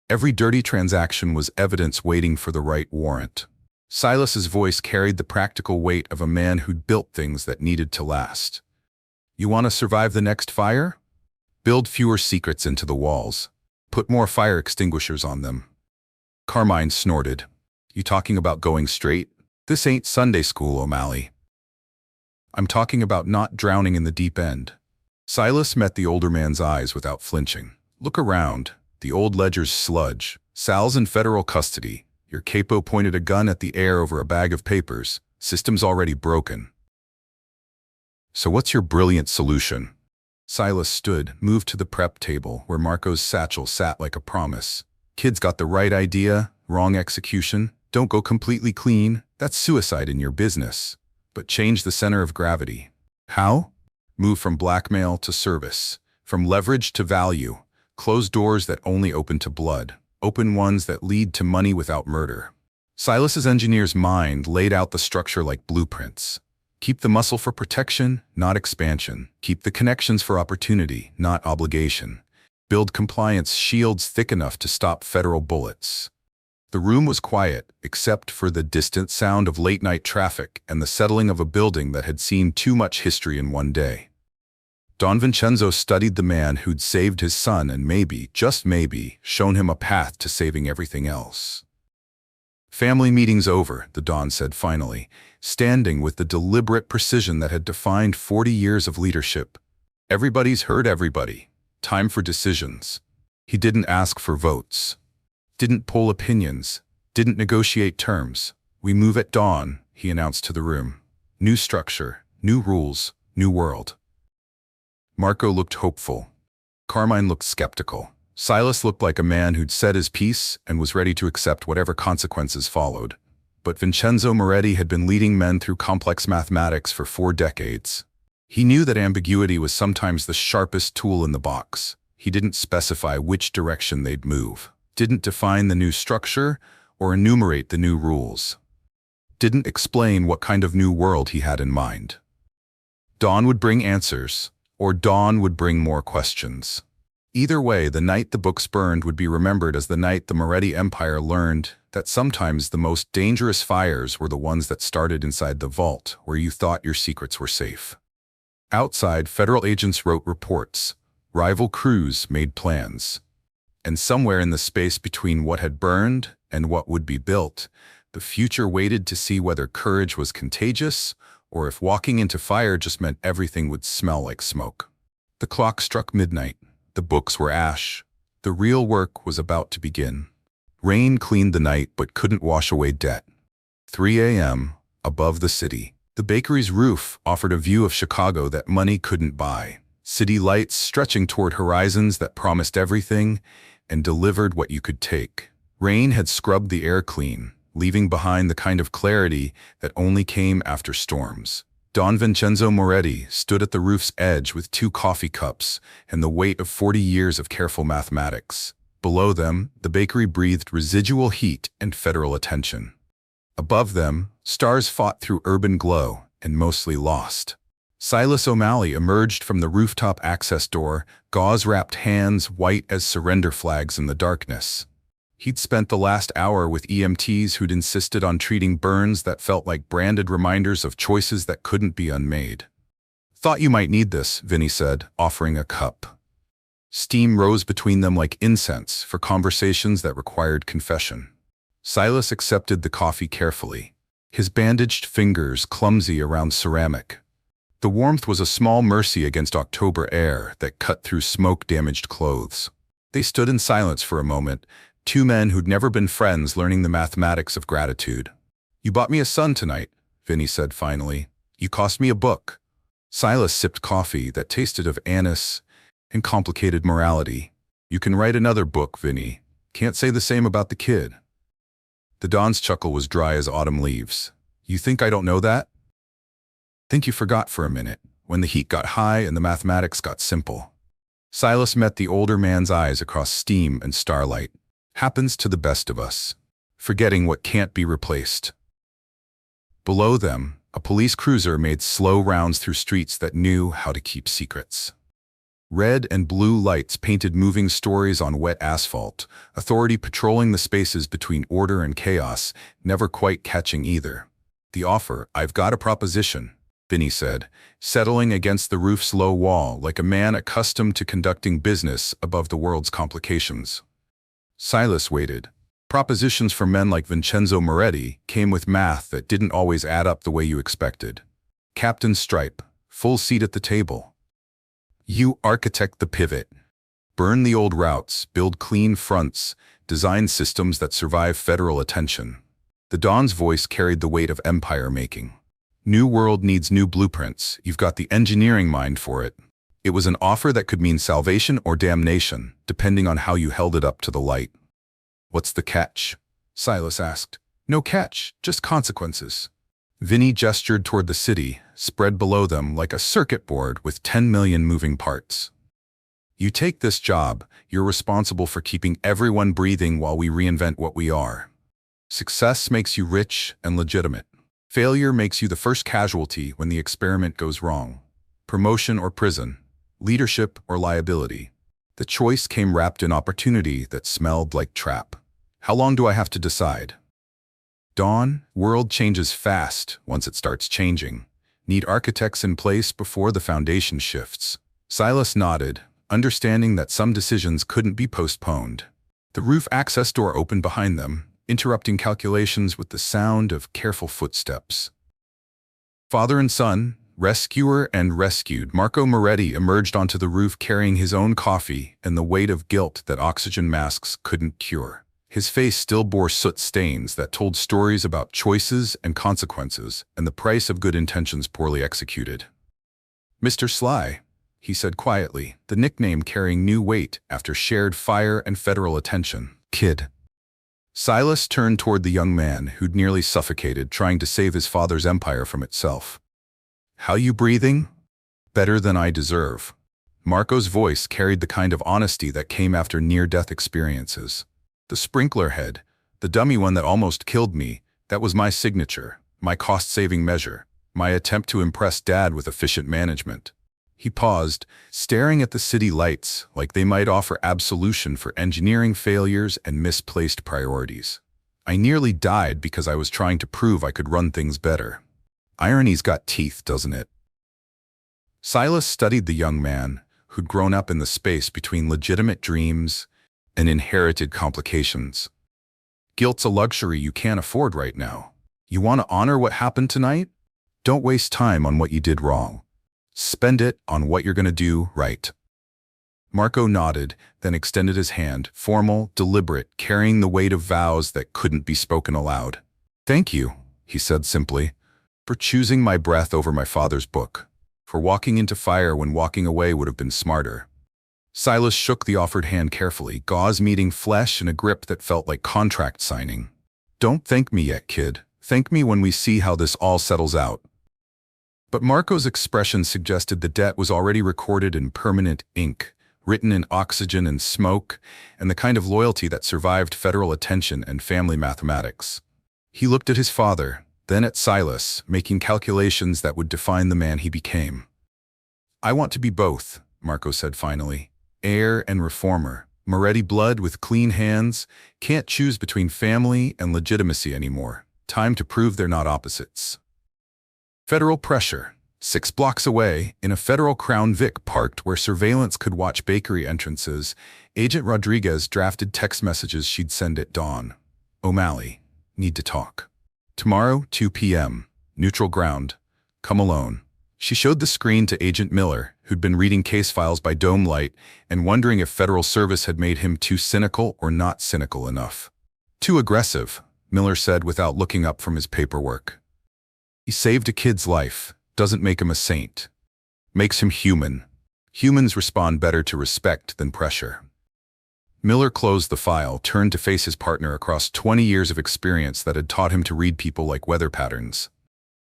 Every dirty transaction was evidence waiting for the right warrant." Silas's voice carried the practical weight of a man who'd built things that needed to last. "You want to survive the next fire? Build fewer secrets into the walls. Put more fire extinguishers on them." Carmine snorted. "You talking about going straight? This ain't Sunday school, O'Malley." "I'm talking about not drowning in the deep end." Silas met the older man's eyes without flinching. "Look around. The old ledger's sludge. Sal's in federal custody. Your capo pointed a gun at the air over a bag of papers. System's already broken. So what's your brilliant solution?" Silas stood, moved to the prep table where Marco's satchel sat like a promise. "Kid's got the right idea, wrong execution. Don't go completely clean. That's suicide in your business. But change the center of gravity." "How?" "Move from blackmail to service, from leverage to value. Close doors that only open to blood. Open ones that lead to money without murder." Silas's engineer's mind laid out the structure like blueprints. Keep the muscle for protection, not expansion. Keep the connections for opportunity, not obligation. Build compliance shields thick enough to stop federal bullets. The room was quiet, except for the distant sound of late-night traffic and the settling of a building that had seen too much history in one day. Don Vincenzo studied the man who'd saved his son and maybe, just maybe, shown him a path to saving everything else. "Family meeting's over," the Don said finally, standing with the deliberate precision that had defined 40 years of leadership. "Everybody's heard everybody. Time for decisions." He didn't ask for votes. Didn't poll opinions. Didn't negotiate terms. "We move at dawn," he announced to the room. "New structure, new rules, new world." Marco looked hopeful. Carmine looked skeptical. Silas looked like a man who'd said his piece and was ready to accept whatever consequences followed. But Vincenzo Moretti had been leading men through complex mathematics for 4 decades. He knew that ambiguity was sometimes the sharpest tool in the box. He didn't specify which direction they'd move. Didn't define the new structure or enumerate the new rules. Didn't explain what kind of new world he had in mind. Dawn would bring answers, or dawn would bring more questions. Either way, the night the books burned would be remembered as the night the Moretti Empire learned that sometimes the most dangerous fires were the ones that started inside the vault where you thought your secrets were safe. Outside, federal agents wrote reports. Rival crews made plans. And somewhere in the space between what had burned and what would be built, the future waited to see whether courage was contagious or if walking into fire just meant everything would smell like smoke. The clock struck midnight. The books were ash. The real work was about to begin. Rain cleaned the night but couldn't wash away debt. 3 a.m., above the city. The bakery's roof offered a view of Chicago that money couldn't buy. City lights stretching toward horizons that promised everything and delivered what you could take. Rain had scrubbed the air clean, leaving behind the kind of clarity that only came after storms. Don Vincenzo Moretti stood at the roof's edge with 2 coffee cups and the weight of 40 years of careful mathematics. Below them, the bakery breathed residual heat and federal attention. Above them, stars fought through urban glow and mostly lost. Silas O'Malley emerged from the rooftop access door, gauze-wrapped hands white as surrender flags in the darkness. He'd spent the last hour with EMTs who'd insisted on treating burns that felt like branded reminders of choices that couldn't be unmade. "Thought you might need this," Vinny said, offering a cup. Steam rose between them like incense for conversations that required confession. Silas accepted the coffee carefully, his bandaged fingers clumsy around ceramic. The warmth was a small mercy against October air that cut through smoke-damaged clothes. They stood in silence for a moment, 2 men who'd never been friends learning the mathematics of gratitude. "You bought me a son tonight," Vinny said finally. "You cost me a book." Silas sipped coffee that tasted of anise and complicated morality. You can write another book, Vinny. Can't say the same about the kid. The Don's chuckle was dry as autumn leaves. You think I don't know that? Think you forgot for a minute, when the heat got high and the mathematics got simple. Silas met the older man's eyes across steam and starlight. Happens to the best of us. Forgetting what can't be replaced. Below them, a police cruiser made slow rounds through streets that knew how to keep secrets. Red and blue lights painted moving stories on wet asphalt, authority patrolling the spaces between order and chaos, never quite catching either. The offer, I've got a proposition, Vinny said, settling against the roof's low wall like a man accustomed to conducting business above the world's complications. Silas waited. Propositions from men like Vincenzo Moretti came with math that didn't always add up the way you expected. Captain Stripe, full seat at the table. You architect the pivot. Burn the old routes, build clean fronts, design systems that survive federal attention. The Don's voice carried the weight of empire-making. New world needs new blueprints. You've got the engineering mind for it. It was an offer that could mean salvation or damnation, depending on how you held it up to the light. What's the catch? Silas asked. No catch, just consequences. Vinny gestured toward the city, spread below them like a circuit board with 10 million moving parts. You take this job, you're responsible for keeping everyone breathing while we reinvent what we are. Success makes you rich and legitimate. Failure makes you the first casualty when the experiment goes wrong. Promotion or prison, leadership or liability. The choice came wrapped in opportunity that smelled like trap. How long do I have to decide? Dawn, world changes fast once it starts changing. Need architects in place before the foundation shifts. Silas nodded, understanding that some decisions couldn't be postponed. The roof access door opened behind them, interrupting calculations with the sound of careful footsteps. Father and son, rescuer and rescued, Marco Moretti emerged onto the roof carrying his own coffee and the weight of guilt that oxygen masks couldn't cure. His face still bore soot stains that told stories about choices and consequences and the price of good intentions poorly executed. Mr. Sly, he said quietly, the nickname carrying new weight after shared fire and federal attention. Kid. Silas turned toward the young man who'd nearly suffocated trying to save his father's empire from itself. How you breathing? Better than I deserve. Marco's voice carried the kind of honesty that came after near-death experiences. The sprinkler head, the dummy one that almost killed me, that was my signature, my cost-saving measure, my attempt to impress Dad with efficient management. He paused, staring at the city lights like they might offer absolution for engineering failures and misplaced priorities. I nearly died because I was trying to prove I could run things better. Irony's got teeth, doesn't it? Silas studied the young man, who'd grown up in the space between legitimate dreams and inherited complications. Guilt's a luxury you can't afford right now. You want to honor what happened tonight? Don't waste time on what you did wrong. Spend it on what you're going to do right. Marco nodded, then extended his hand, formal, deliberate, carrying the weight of vows that couldn't be spoken aloud. Thank you, he said simply, for choosing my breath over my father's book, for walking into fire when walking away would have been smarter. Silas shook the offered hand carefully, gauze meeting flesh in a grip that felt like contract signing. Don't thank me yet, kid. Thank me when we see how this all settles out. But Marco's expression suggested the debt was already recorded in permanent ink, written in oxygen and smoke, and the kind of loyalty that survived federal attention and family mathematics. He looked at his father, then at Silas, making calculations that would define the man he became. I want to be both, Marco said finally. Heir and reformer. Moretti blood with clean hands. Can't choose between family and legitimacy anymore. Time to prove they're not opposites. Federal pressure. 6 blocks away, in a federal Crown Vic parked where surveillance could watch bakery entrances, Agent Rodriguez drafted text messages she'd send at dawn. O'Malley. Need to talk. Tomorrow, 2 p.m. Neutral ground. Come alone. She showed the screen to Agent Miller, who'd been reading case files by dome light and wondering if Federal Service had made him too cynical or not cynical enough. Too aggressive, Miller said without looking up from his paperwork. He saved a kid's life, doesn't make him a saint. Makes him human. Humans respond better to respect than pressure. Miller closed the file, turned to face his partner across 20 years of experience that had taught him to read people like weather patterns.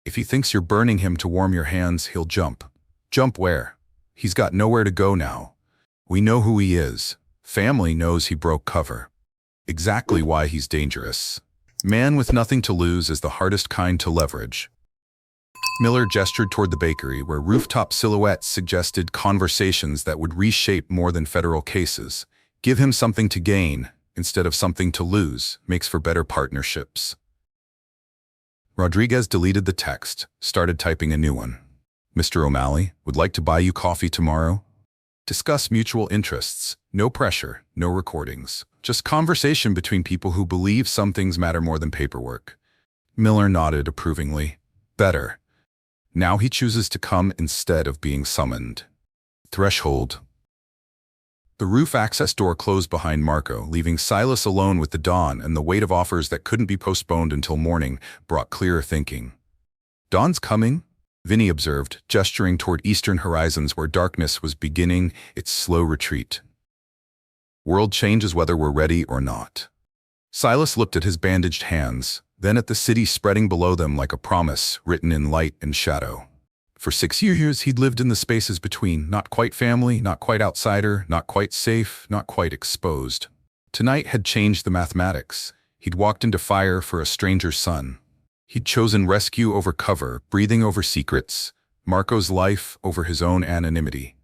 If he thinks you're burning him to warm your hands, he'll jump. Jump where? He's got nowhere to go now. We know who he is. Family knows he broke cover. Exactly why he's dangerous. Man with nothing to lose is the hardest kind to leverage. Miller gestured toward the bakery, where rooftop silhouettes suggested conversations that would reshape more than federal cases. Give him something to gain, instead of something to lose, makes for better partnerships. Rodriguez deleted the text, started typing a new one. Mr. O'Malley, would like to buy you coffee tomorrow? Discuss mutual interests. No pressure, no recordings. Just conversation between people who believe some things matter more than paperwork. Miller nodded approvingly. Better. Now he chooses to come instead of being summoned. Threshold. The roof access door closed behind Marco, leaving Silas alone with the dawn, and the weight of offers that couldn't be postponed until morning brought clearer thinking. Dawn's coming? Vinny observed, gesturing toward eastern horizons where darkness was beginning its slow retreat. World changes whether we're ready or not. Silas looked at his bandaged hands, then at the city spreading below them like a promise written in light and shadow. For 6 years he'd lived in the spaces between, not quite family, not quite outsider, not quite safe, not quite exposed. Tonight had changed the mathematics. He'd walked into fire for a stranger's son. He'd chosen rescue over cover, breathing over secrets, Marco's life over his own anonymity.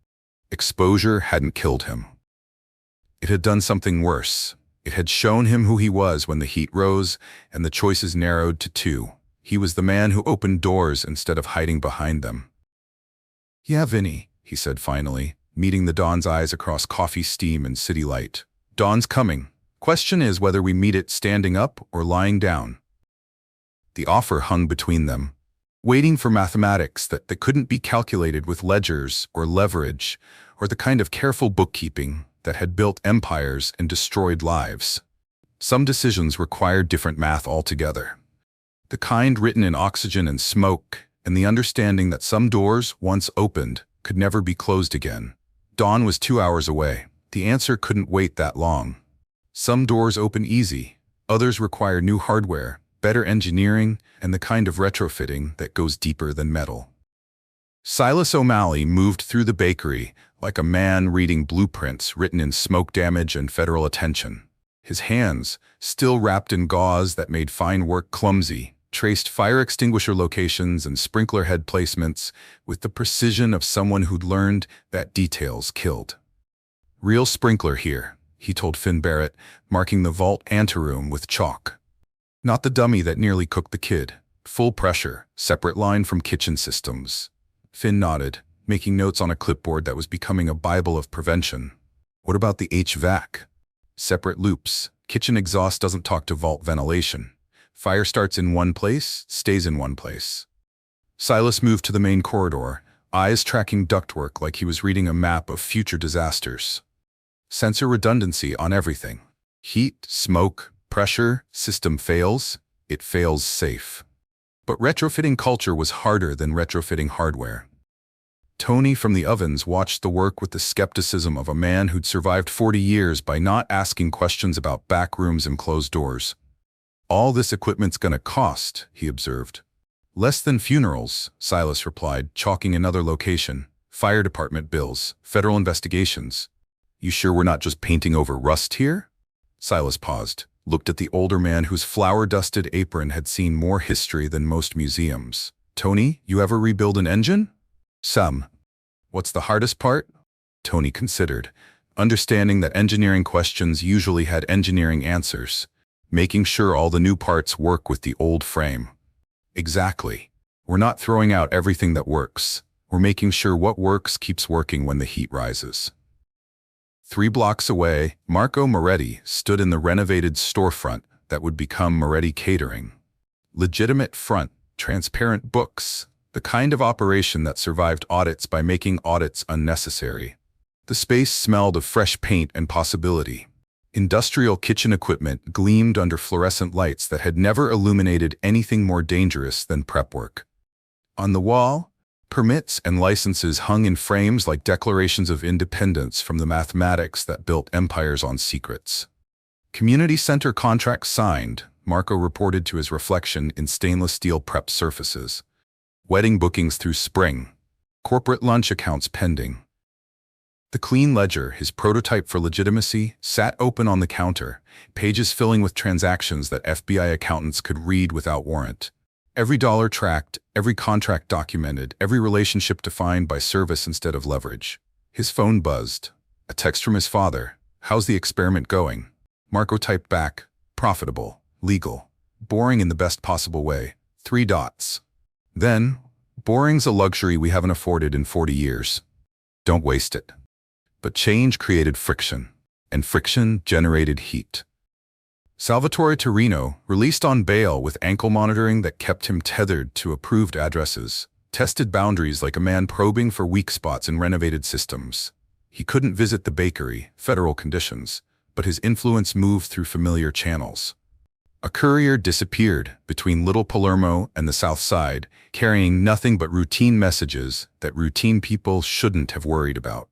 Exposure hadn't killed him. It had done something worse. It had shown him who he was when the heat rose and the choices narrowed to two. He was the man who opened doors instead of hiding behind them. Yeah, Vinny, he said finally, meeting the Dawn's eyes across coffee steam and city light. Dawn's coming. Question is whether we meet it standing up or lying down. The offer hung between them, waiting for mathematics that couldn't be calculated with ledgers or leverage or the kind of careful bookkeeping that had built empires and destroyed lives. Some decisions required different math altogether. The kind written in oxygen and smoke, and the understanding that some doors, once opened, could never be closed again. Dawn was 2 hours away. The answer couldn't wait that long. Some doors open easy. Others require new hardware, better engineering, and the kind of retrofitting that goes deeper than metal. Silas O'Malley moved through the bakery like a man reading blueprints written in smoke damage and federal attention. His hands, still wrapped in gauze that made fine work clumsy, traced fire extinguisher locations and sprinkler head placements with the precision of someone who'd learned that details killed. Real sprinkler here, he told Finn Barrett, marking the vault anteroom with chalk. Not the dummy that nearly cooked the kid. Full pressure, separate line from kitchen systems. Finn nodded, making notes on a clipboard that was becoming a Bible of prevention. What about the HVAC? Separate loops. Kitchen exhaust doesn't talk to vault ventilation. Fire starts in one place, stays in one place. Silas moved to the main corridor, eyes tracking ductwork like he was reading a map of future disasters. Sensor redundancy on everything. Heat, smoke, pressure, system fails, it fails safe. But retrofitting culture was harder than retrofitting hardware. Tony from the ovens watched the work with the skepticism of a man who'd survived 40 years by not asking questions about back rooms and closed doors. All this equipment's gonna cost, he observed. Less than funerals, Silas replied, chalking another location. Fire department bills, federal investigations. You sure we're not just painting over rust here? Silas paused, looked at the older man whose flour-dusted apron had seen more history than most museums. Tony, you ever rebuild an engine? Some. What's the hardest part? Tony considered, understanding that engineering questions usually had engineering answers, making sure all the new parts work with the old frame. Exactly. We're not throwing out everything that works. We're making sure what works keeps working when the heat rises. 3 blocks away, Marco Moretti stood in the renovated storefront that would become Moretti Catering. Legitimate front, transparent books, the kind of operation that survived audits by making audits unnecessary. The space smelled of fresh paint and possibility. Industrial kitchen equipment gleamed under fluorescent lights that had never illuminated anything more dangerous than prep work. On the wall, Permits and licenses hung in frames like declarations of independence from the mathematics that built empires on secrets. Community center contracts signed, Marco reported to his reflection in stainless steel prep surfaces. Wedding bookings through spring. Corporate lunch accounts pending. The clean ledger, his prototype for legitimacy, sat open on the counter, pages filling with transactions that FBI accountants could read without warrant. Every dollar tracked, every contract documented, every relationship defined by service instead of leverage. His phone buzzed. A text from his father. "How's the experiment going?" Marco typed back, "Profitable, legal, boring in the best possible way. 3 dots. Then, "Boring's a luxury we haven't afforded in 40 years. Don't waste it." But change created friction, and friction generated heat. Salvatore Torino, released on bail with ankle monitoring that kept him tethered to approved addresses, tested boundaries like a man probing for weak spots in renovated systems. He couldn't visit the bakery, federal conditions, but his influence moved through familiar channels. A courier disappeared between Little Palermo and the South Side, carrying nothing but routine messages that routine people shouldn't have worried about.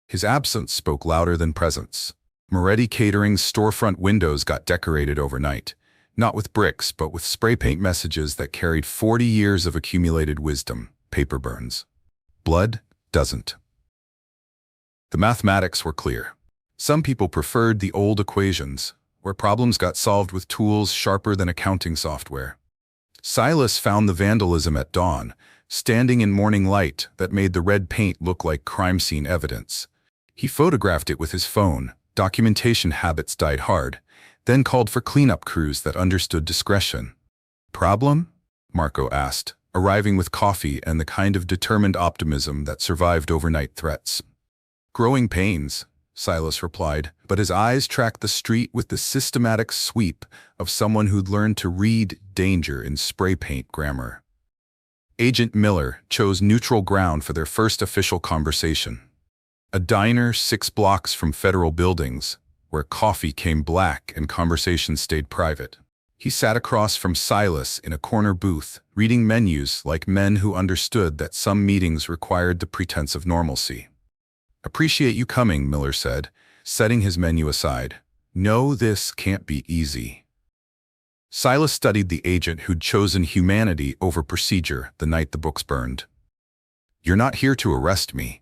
His absence spoke louder than presence. Moretti Catering's storefront windows got decorated overnight, not with bricks but with spray paint messages that carried 40 years of accumulated wisdom. Paper burns. Blood doesn't. The mathematics were clear. Some people preferred the old equations, where problems got solved with tools sharper than accounting software. Silas found the vandalism at dawn, standing in morning light that made the red paint look like crime scene evidence. He photographed it with his phone. Documentation habits died hard, then called for cleanup crews that understood discretion. "Problem?" Marco asked, arriving with coffee and the kind of determined optimism that survived overnight threats. "Growing pains," Silas replied, but his eyes tracked the street with the systematic sweep of someone who'd learned to read danger in spray paint grammar. Agent Miller chose neutral ground for their first official conversation. A diner 6 blocks from federal buildings, where coffee came black and conversation stayed private. He sat across from Silas in a corner booth, reading menus like men who understood that some meetings required the pretense of normalcy. "Appreciate you coming," Miller said, setting his menu aside. "No, this can't be easy." Silas studied the agent who'd chosen humanity over procedure the night the books burned. "You're not here to arrest me."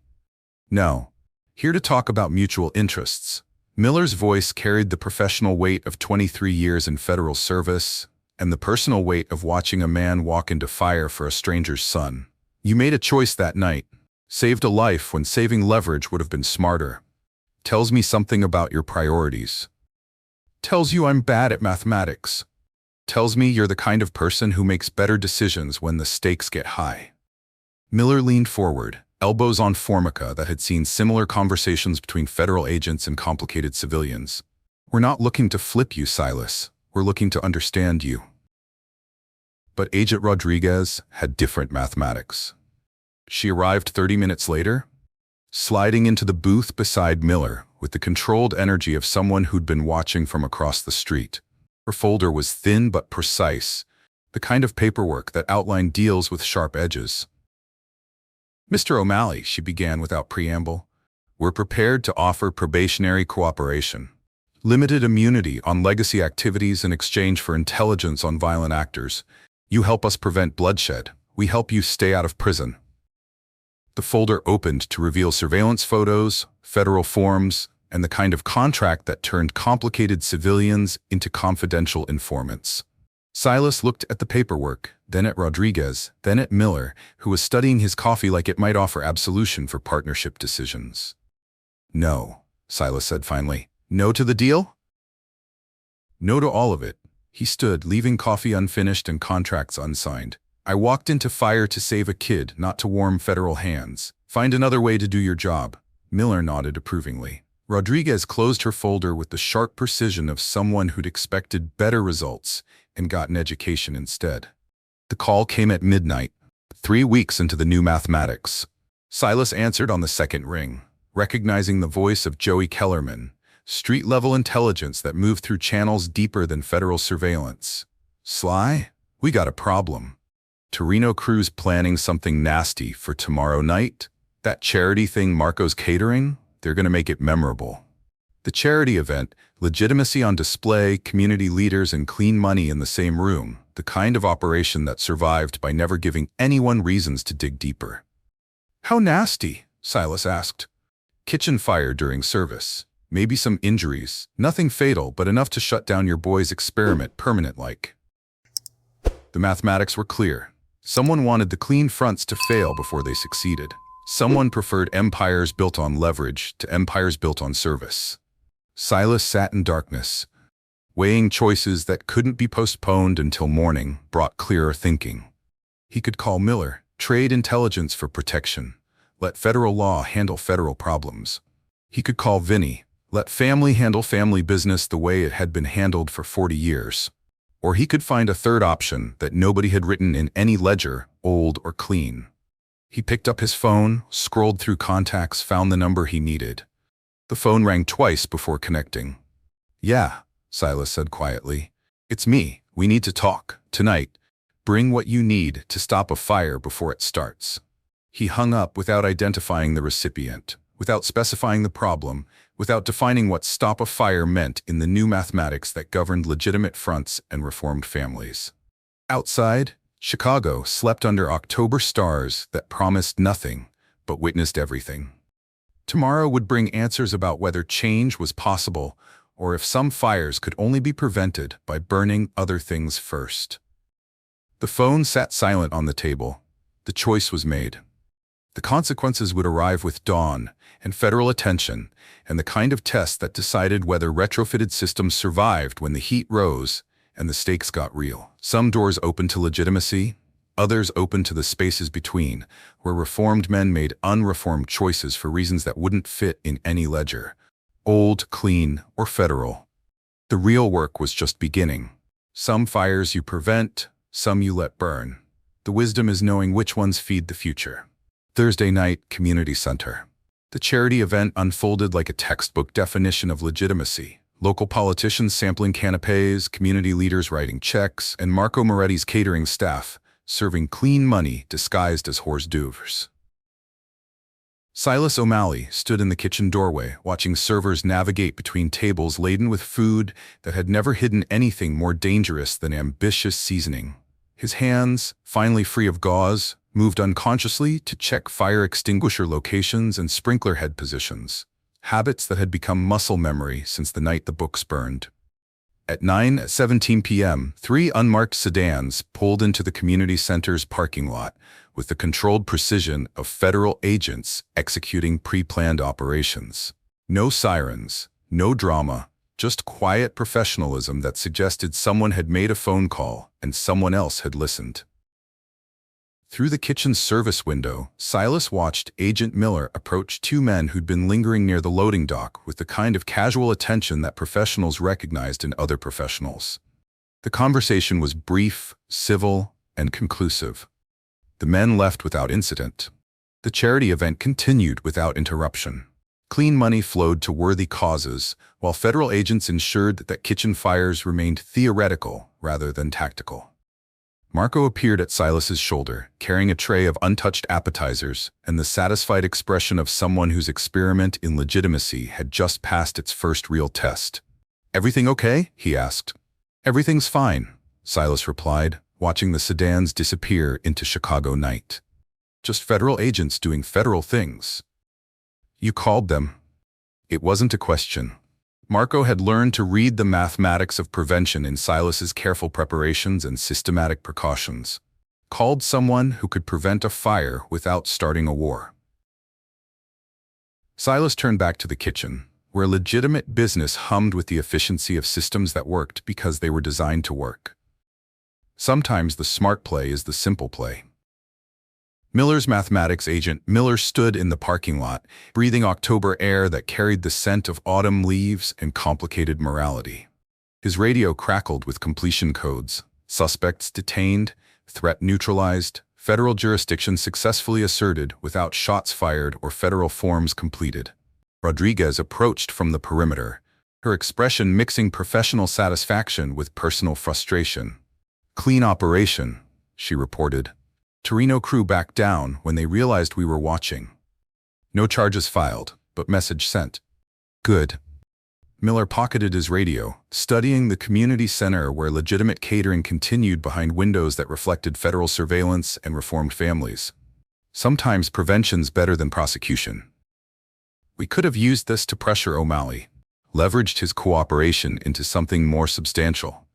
"No. Here to talk about mutual interests." Miller's voice carried the professional weight of 23 years in federal service and the personal weight of watching a man walk into fire for a stranger's son. "You made a choice that night. Saved a life when saving leverage would have been smarter. Tells me something about your priorities. Tells you I'm bad at mathematics. Tells me you're the kind of person who makes better decisions when the stakes get high." Miller leaned forward, elbows on formica that had seen similar conversations between federal agents and complicated civilians. "We're not looking to flip you, Silas. We're looking to understand you." But Agent Rodriguez had different mathematics. She arrived 30 minutes later, sliding into the booth beside Miller with the controlled energy of someone who'd been watching from across the street. Her folder was thin but precise, the kind of paperwork that outlined deals with sharp edges. "Mr. O'Malley," she began without preamble, "we're prepared to offer probationary cooperation. Limited immunity on legacy activities in exchange for intelligence on violent actors. You help us prevent bloodshed. We help you stay out of prison." The folder opened to reveal surveillance photos, federal forms, and the kind of contract that turned complicated civilians into confidential informants. Silas looked at the paperwork, then at Rodriguez, then at Miller, who was studying his coffee like it might offer absolution for partnership decisions. "No," Silas said finally. "No to the deal?" "No to all of it." He stood, leaving coffee unfinished and contracts unsigned. "I walked into fire to save a kid, not to warm federal hands. Find another way to do your job." Miller nodded approvingly. Rodriguez closed her folder with the sharp precision of someone who'd expected better results and got an education instead. The call came at midnight, 3 weeks into the new mathematics. Silas answered on the second ring, recognizing the voice of Joey Kellerman, street-level intelligence that moved through channels deeper than federal surveillance. "Sly, we got a problem." Torino crew's planning something nasty for tomorrow night? That charity thing Marco's catering? They're gonna make it memorable. The charity event, legitimacy on display, community leaders and clean money in the same room, the kind of operation that survived by never giving anyone reasons to dig deeper. How nasty? Silas asked. Kitchen fire during service. Maybe some injuries. Nothing fatal, but enough to shut down your boy's experiment permanent-like. The mathematics were clear. Someone wanted the clean fronts to fail before they succeeded. Someone preferred empires built on leverage to empires built on service. Silas sat in darkness. Weighing choices that couldn't be postponed until morning brought clearer thinking. He could call Miller, trade intelligence for protection. Let federal law handle federal problems. He could call Vinny, let family handle family business the way it had been handled for 40 years. Or he could find a third option that nobody had written in any ledger, old or clean. He picked up his phone, scrolled through contacts, found the number he needed. The phone rang twice before connecting. "Yeah," Silas said quietly. "It's me. We need to talk. Tonight. Bring what you need to stop a fire before it starts." He hung up without identifying the recipient, without specifying the problem, without defining what stop a fire meant in the new mathematics that governed legitimate fronts and reformed families. Outside, Chicago slept under October stars that promised nothing, but witnessed everything. Tomorrow would bring answers about whether change was possible or if some fires could only be prevented by burning other things first. The phone sat silent on the table. The choice was made. The consequences would arrive with dawn and federal attention and the kind of test that decided whether retrofitted systems survived when the heat rose and the stakes got real. Some doors opened to legitimacy, others opened to the spaces between, where reformed men made unreformed choices for reasons that wouldn't fit in any ledger, old, clean, or federal. The real work was just beginning. Some fires you prevent, some you let burn. The wisdom is knowing which ones feed the future. Thursday night, Community Center. The charity event unfolded like a textbook definition of legitimacy. Local politicians sampling canapés, community leaders writing checks, and Marco Moretti's catering staff serving clean money disguised as hors d'oeuvres. Silas O'Malley stood in the kitchen doorway, watching servers navigate between tables laden with food that had never hidden anything more dangerous than ambitious seasoning. His hands, finally free of gauze, moved unconsciously to check fire extinguisher locations and sprinkler head positions, habits that had become muscle memory since the night the books burned. At 9:17 p.m., 3 unmarked sedans pulled into the community center's parking lot with the controlled precision of federal agents executing pre-planned operations. No sirens, no drama, just quiet professionalism that suggested someone had made a phone call and someone else had listened. Through the kitchen's service window, Silas watched Agent Miller approach 2 men who'd been lingering near the loading dock with the kind of casual attention that professionals recognized in other professionals. The conversation was brief, civil, and conclusive. The men left without incident. The charity event continued without interruption. Clean money flowed to worthy causes, while federal agents ensured that kitchen fires remained theoretical rather than tactical. Marco appeared at Silas's shoulder, carrying a tray of untouched appetizers and the satisfied expression of someone whose experiment in legitimacy had just passed its first real test. "Everything okay?" he asked. "Everything's fine," Silas replied, watching the sedans disappear into Chicago night. "Just federal agents doing federal things." "You called them." It wasn't a question. Marco had learned to read the mathematics of prevention in Silas's careful preparations and systematic precautions. Called someone who could prevent a fire without starting a war. Silas turned back to the kitchen, where legitimate business hummed with the efficiency of systems that worked because they were designed to work. Sometimes the smart play is the simple play. Miller's mathematics agent Miller stood in the parking lot, breathing October air that carried the scent of autumn leaves and complicated morality. His radio crackled with completion codes. Suspects detained, threat neutralized, federal jurisdiction successfully asserted without shots fired or federal forms completed. Rodriguez approached from the perimeter, her expression mixing professional satisfaction with personal frustration. "Clean operation," she reported. Torino crew backed down when they realized we were watching. No charges filed, but message sent. Good. Miller pocketed his radio, studying the community center where legitimate catering continued behind windows that reflected federal surveillance and reformed families. Sometimes prevention's better than prosecution. We could have used this to pressure O'Malley, leveraged his cooperation into something more substantial.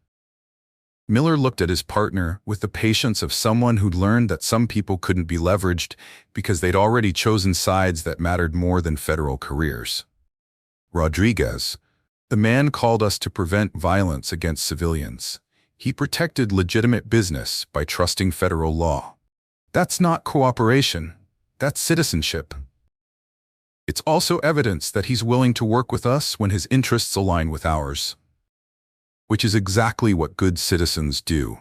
Miller looked at his partner with the patience of someone who'd learned that some people couldn't be leveraged because they'd already chosen sides that mattered more than federal careers. Rodriguez, the man called us to prevent violence against civilians. He protected legitimate business by trusting federal law. That's not cooperation. That's citizenship. It's also evidence that he's willing to work with us when his interests align with ours. Which is exactly what good citizens do.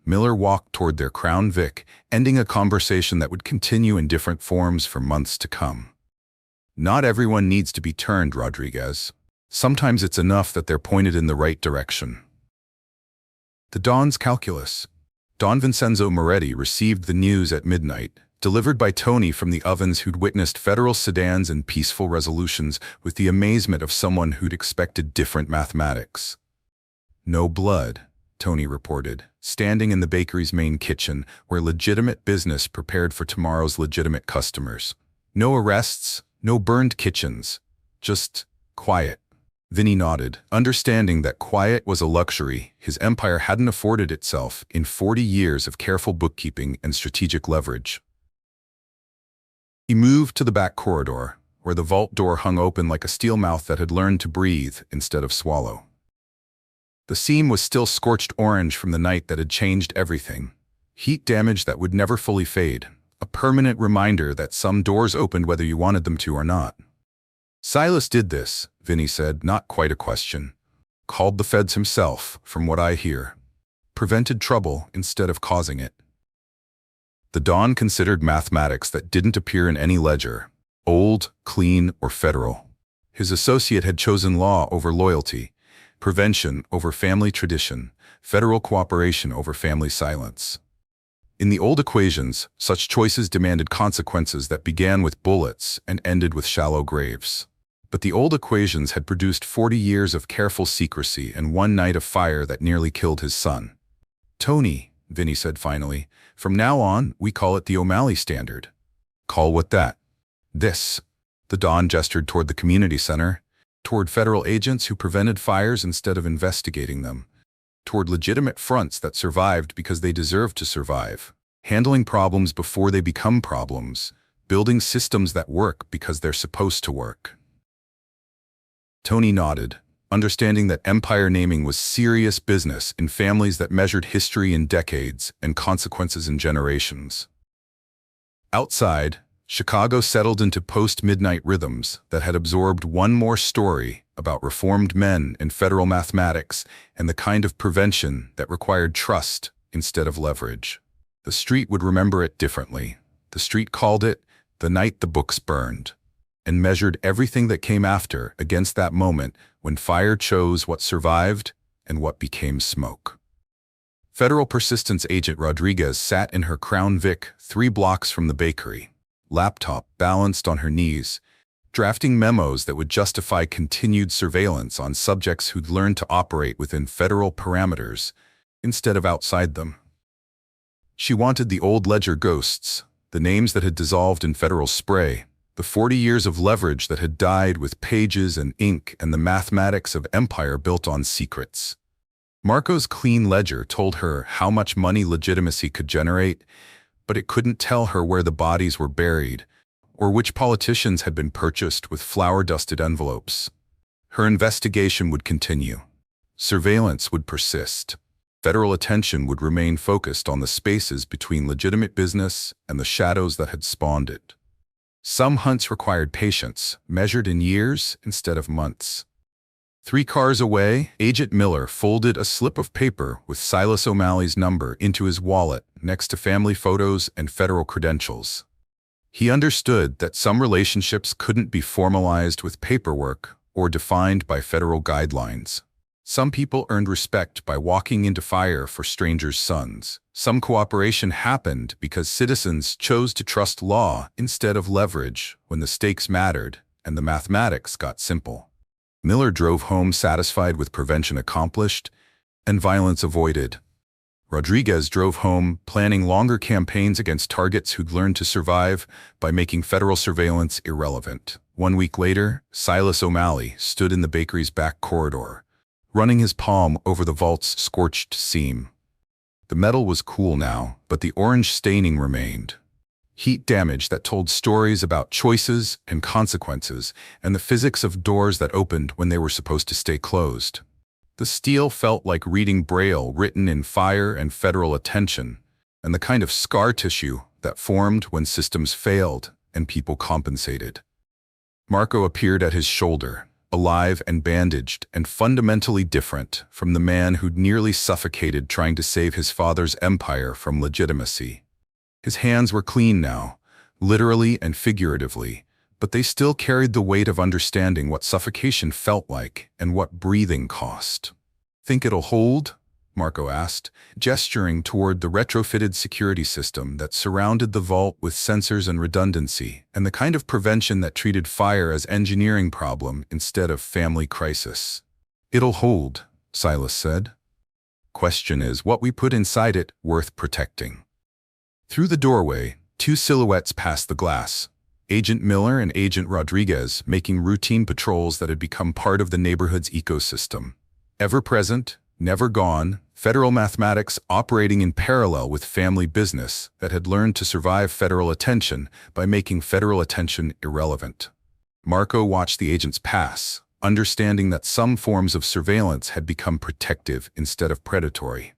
Miller walked toward their Crown Vic, ending a conversation that would continue in different forms for months to come. Not everyone needs to be turned, Rodriguez. Sometimes it's enough that they're pointed in the right direction. The Don's calculus. Don Vincenzo Moretti received the news at midnight, delivered by Tony from the ovens who'd witnessed federal sedans and peaceful resolutions with the amazement of someone who'd expected different mathematics. No blood, Tony reported, standing in the bakery's main kitchen where legitimate business prepared for tomorrow's legitimate customers. No arrests, no burned kitchens, just quiet. Vinny nodded, understanding that quiet was a luxury his empire hadn't afforded itself in 40 years of careful bookkeeping and strategic leverage. He moved to the back corridor, where the vault door hung open like a steel mouth that had learned to breathe instead of swallow. The seam was still scorched orange from the night that had changed everything. Heat damage that would never fully fade, a permanent reminder that some doors opened whether you wanted them to or not. Silas did this, Vinny said, not quite a question. Called the feds himself, from what I hear. Prevented trouble instead of causing it. The Don considered mathematics that didn't appear in any ledger, old, clean, or federal. His associate had chosen law over loyalty, prevention over family tradition, federal cooperation over family silence. In the old equations, such choices demanded consequences that began with bullets and ended with shallow graves. But the old equations had produced 40 years of careful secrecy and one night of fire that nearly killed his son. Tony, Vinny said finally, from now on, we call it the O'Malley Standard. Call what that? This. The Don gestured toward the community center, toward federal agents who prevented fires instead of investigating them, toward legitimate fronts that survived because they deserved to survive, handling problems before they become problems, building systems that work because they're supposed to work. Tony nodded, understanding that empire naming was serious business in families that measured history in decades and consequences in generations. Outside, Chicago settled into post-midnight rhythms that had absorbed one more story about reformed men and federal mathematics and the kind of prevention that required trust instead of leverage. The street would remember it differently. The street called it the night the books burned, and measured everything that came after against that moment when fire chose what survived and what became smoke. Federal Persistence Agent Rodriguez sat in her Crown Vic 3 blocks from the bakery, laptop balanced on her knees, drafting memos that would justify continued surveillance on subjects who'd learned to operate within federal parameters instead of outside them. She wanted the old ledger ghosts, the names that had dissolved in federal spray, the 40 years of leverage that had died with pages and ink and the mathematics of empire built on secrets. Marco's clean ledger told her how much money legitimacy could generate, but it couldn't tell her where the bodies were buried or which politicians had been purchased with flour-dusted envelopes. Her investigation would continue. Surveillance would persist. Federal attention would remain focused on the spaces between legitimate business and the shadows that had spawned it. Some hunts required patience, measured in years instead of months. 3 cars away, Agent Miller folded a slip of paper with Silas O'Malley's number into his wallet next to family photos and federal credentials. He understood that some relationships couldn't be formalized with paperwork or defined by federal guidelines. Some people earned respect by walking into fire for strangers' sons. Some cooperation happened because citizens chose to trust law instead of leverage when the stakes mattered and the mathematics got simple. Miller drove home satisfied with prevention accomplished and violence avoided. Rodriguez drove home planning longer campaigns against targets who'd learned to survive by making federal surveillance irrelevant. 1 week later, Silas O'Malley stood in the bakery's back corridor, running his palm over the vault's scorched seam. The metal was cool now, but the orange staining remained. Heat damage that told stories about choices and consequences, and the physics of doors that opened when they were supposed to stay closed. The steel felt like reading Braille written in fire and federal attention, and the kind of scar tissue that formed when systems failed and people compensated. Marco appeared at his shoulder, alive and bandaged and fundamentally different from the man who'd nearly suffocated trying to save his father's empire from legitimacy. His hands were clean now, literally and figuratively, but they still carried the weight of understanding what suffocation felt like and what breathing cost. "Think it'll hold?" Marco asked, gesturing toward the retrofitted security system that surrounded the vault with sensors and redundancy, and the kind of prevention that treated fire as engineering problem instead of family crisis. "It'll hold," Silas said. "Question is what we put inside it worth protecting." Through the doorway, two silhouettes passed the glass. Agent Miller and Agent Rodriguez making routine patrols that had become part of the neighborhood's ecosystem. Ever present, never gone, federal mathematics operating in parallel with family business that had learned to survive federal attention by making federal attention irrelevant. Marco watched the agents pass, understanding that some forms of surveillance had become protective instead of predatory.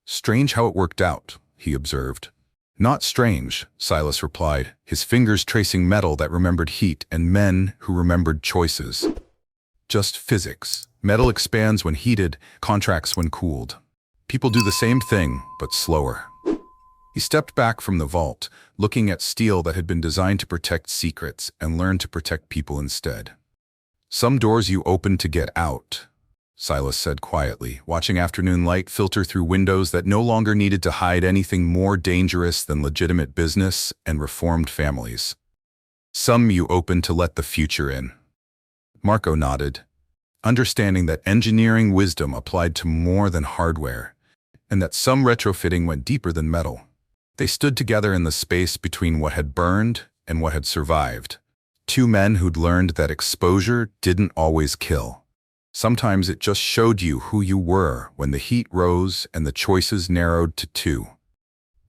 "Strange how it worked out," he observed. "Not strange," Silas replied, his fingers tracing metal that remembered heat and men who remembered choices. "Just physics. Metal expands when heated, contracts when cooled. People do the same thing, but slower." He stepped back from the vault, looking at steel that had been designed to protect secrets and learned to protect people instead. "Some doors you open to get out," Silas said quietly, watching afternoon light filter through windows that no longer needed to hide anything more dangerous than legitimate business and reformed families. "Some you open to let the future in." Marco nodded, understanding that engineering wisdom applied to more than hardware, and that some retrofitting went deeper than metal. They stood together in the space between what had burned and what had survived. Two men who'd learned that exposure didn't always kill. Sometimes it just showed you who you were when the heat rose and the choices narrowed to two.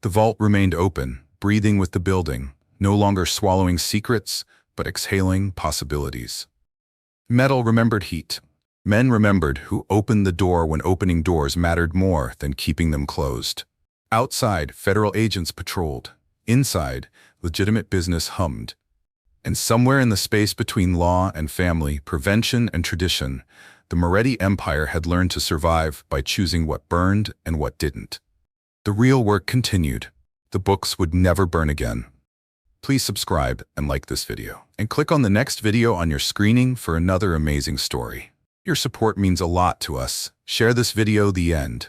The vault remained open, breathing with the building, no longer swallowing secrets, but exhaling possibilities. Metal remembered heat. Men remembered who opened the door when opening doors mattered more than keeping them closed. Outside, federal agents patrolled. Inside, legitimate business hummed. And somewhere in the space between law and family, prevention and tradition, the Moretti Empire had learned to survive by choosing what burned and what didn't. The real work continued. The books would never burn again. Please subscribe and like this video, and click on the next video on your screening for another amazing story. Your support means a lot to us. Share this video. The end.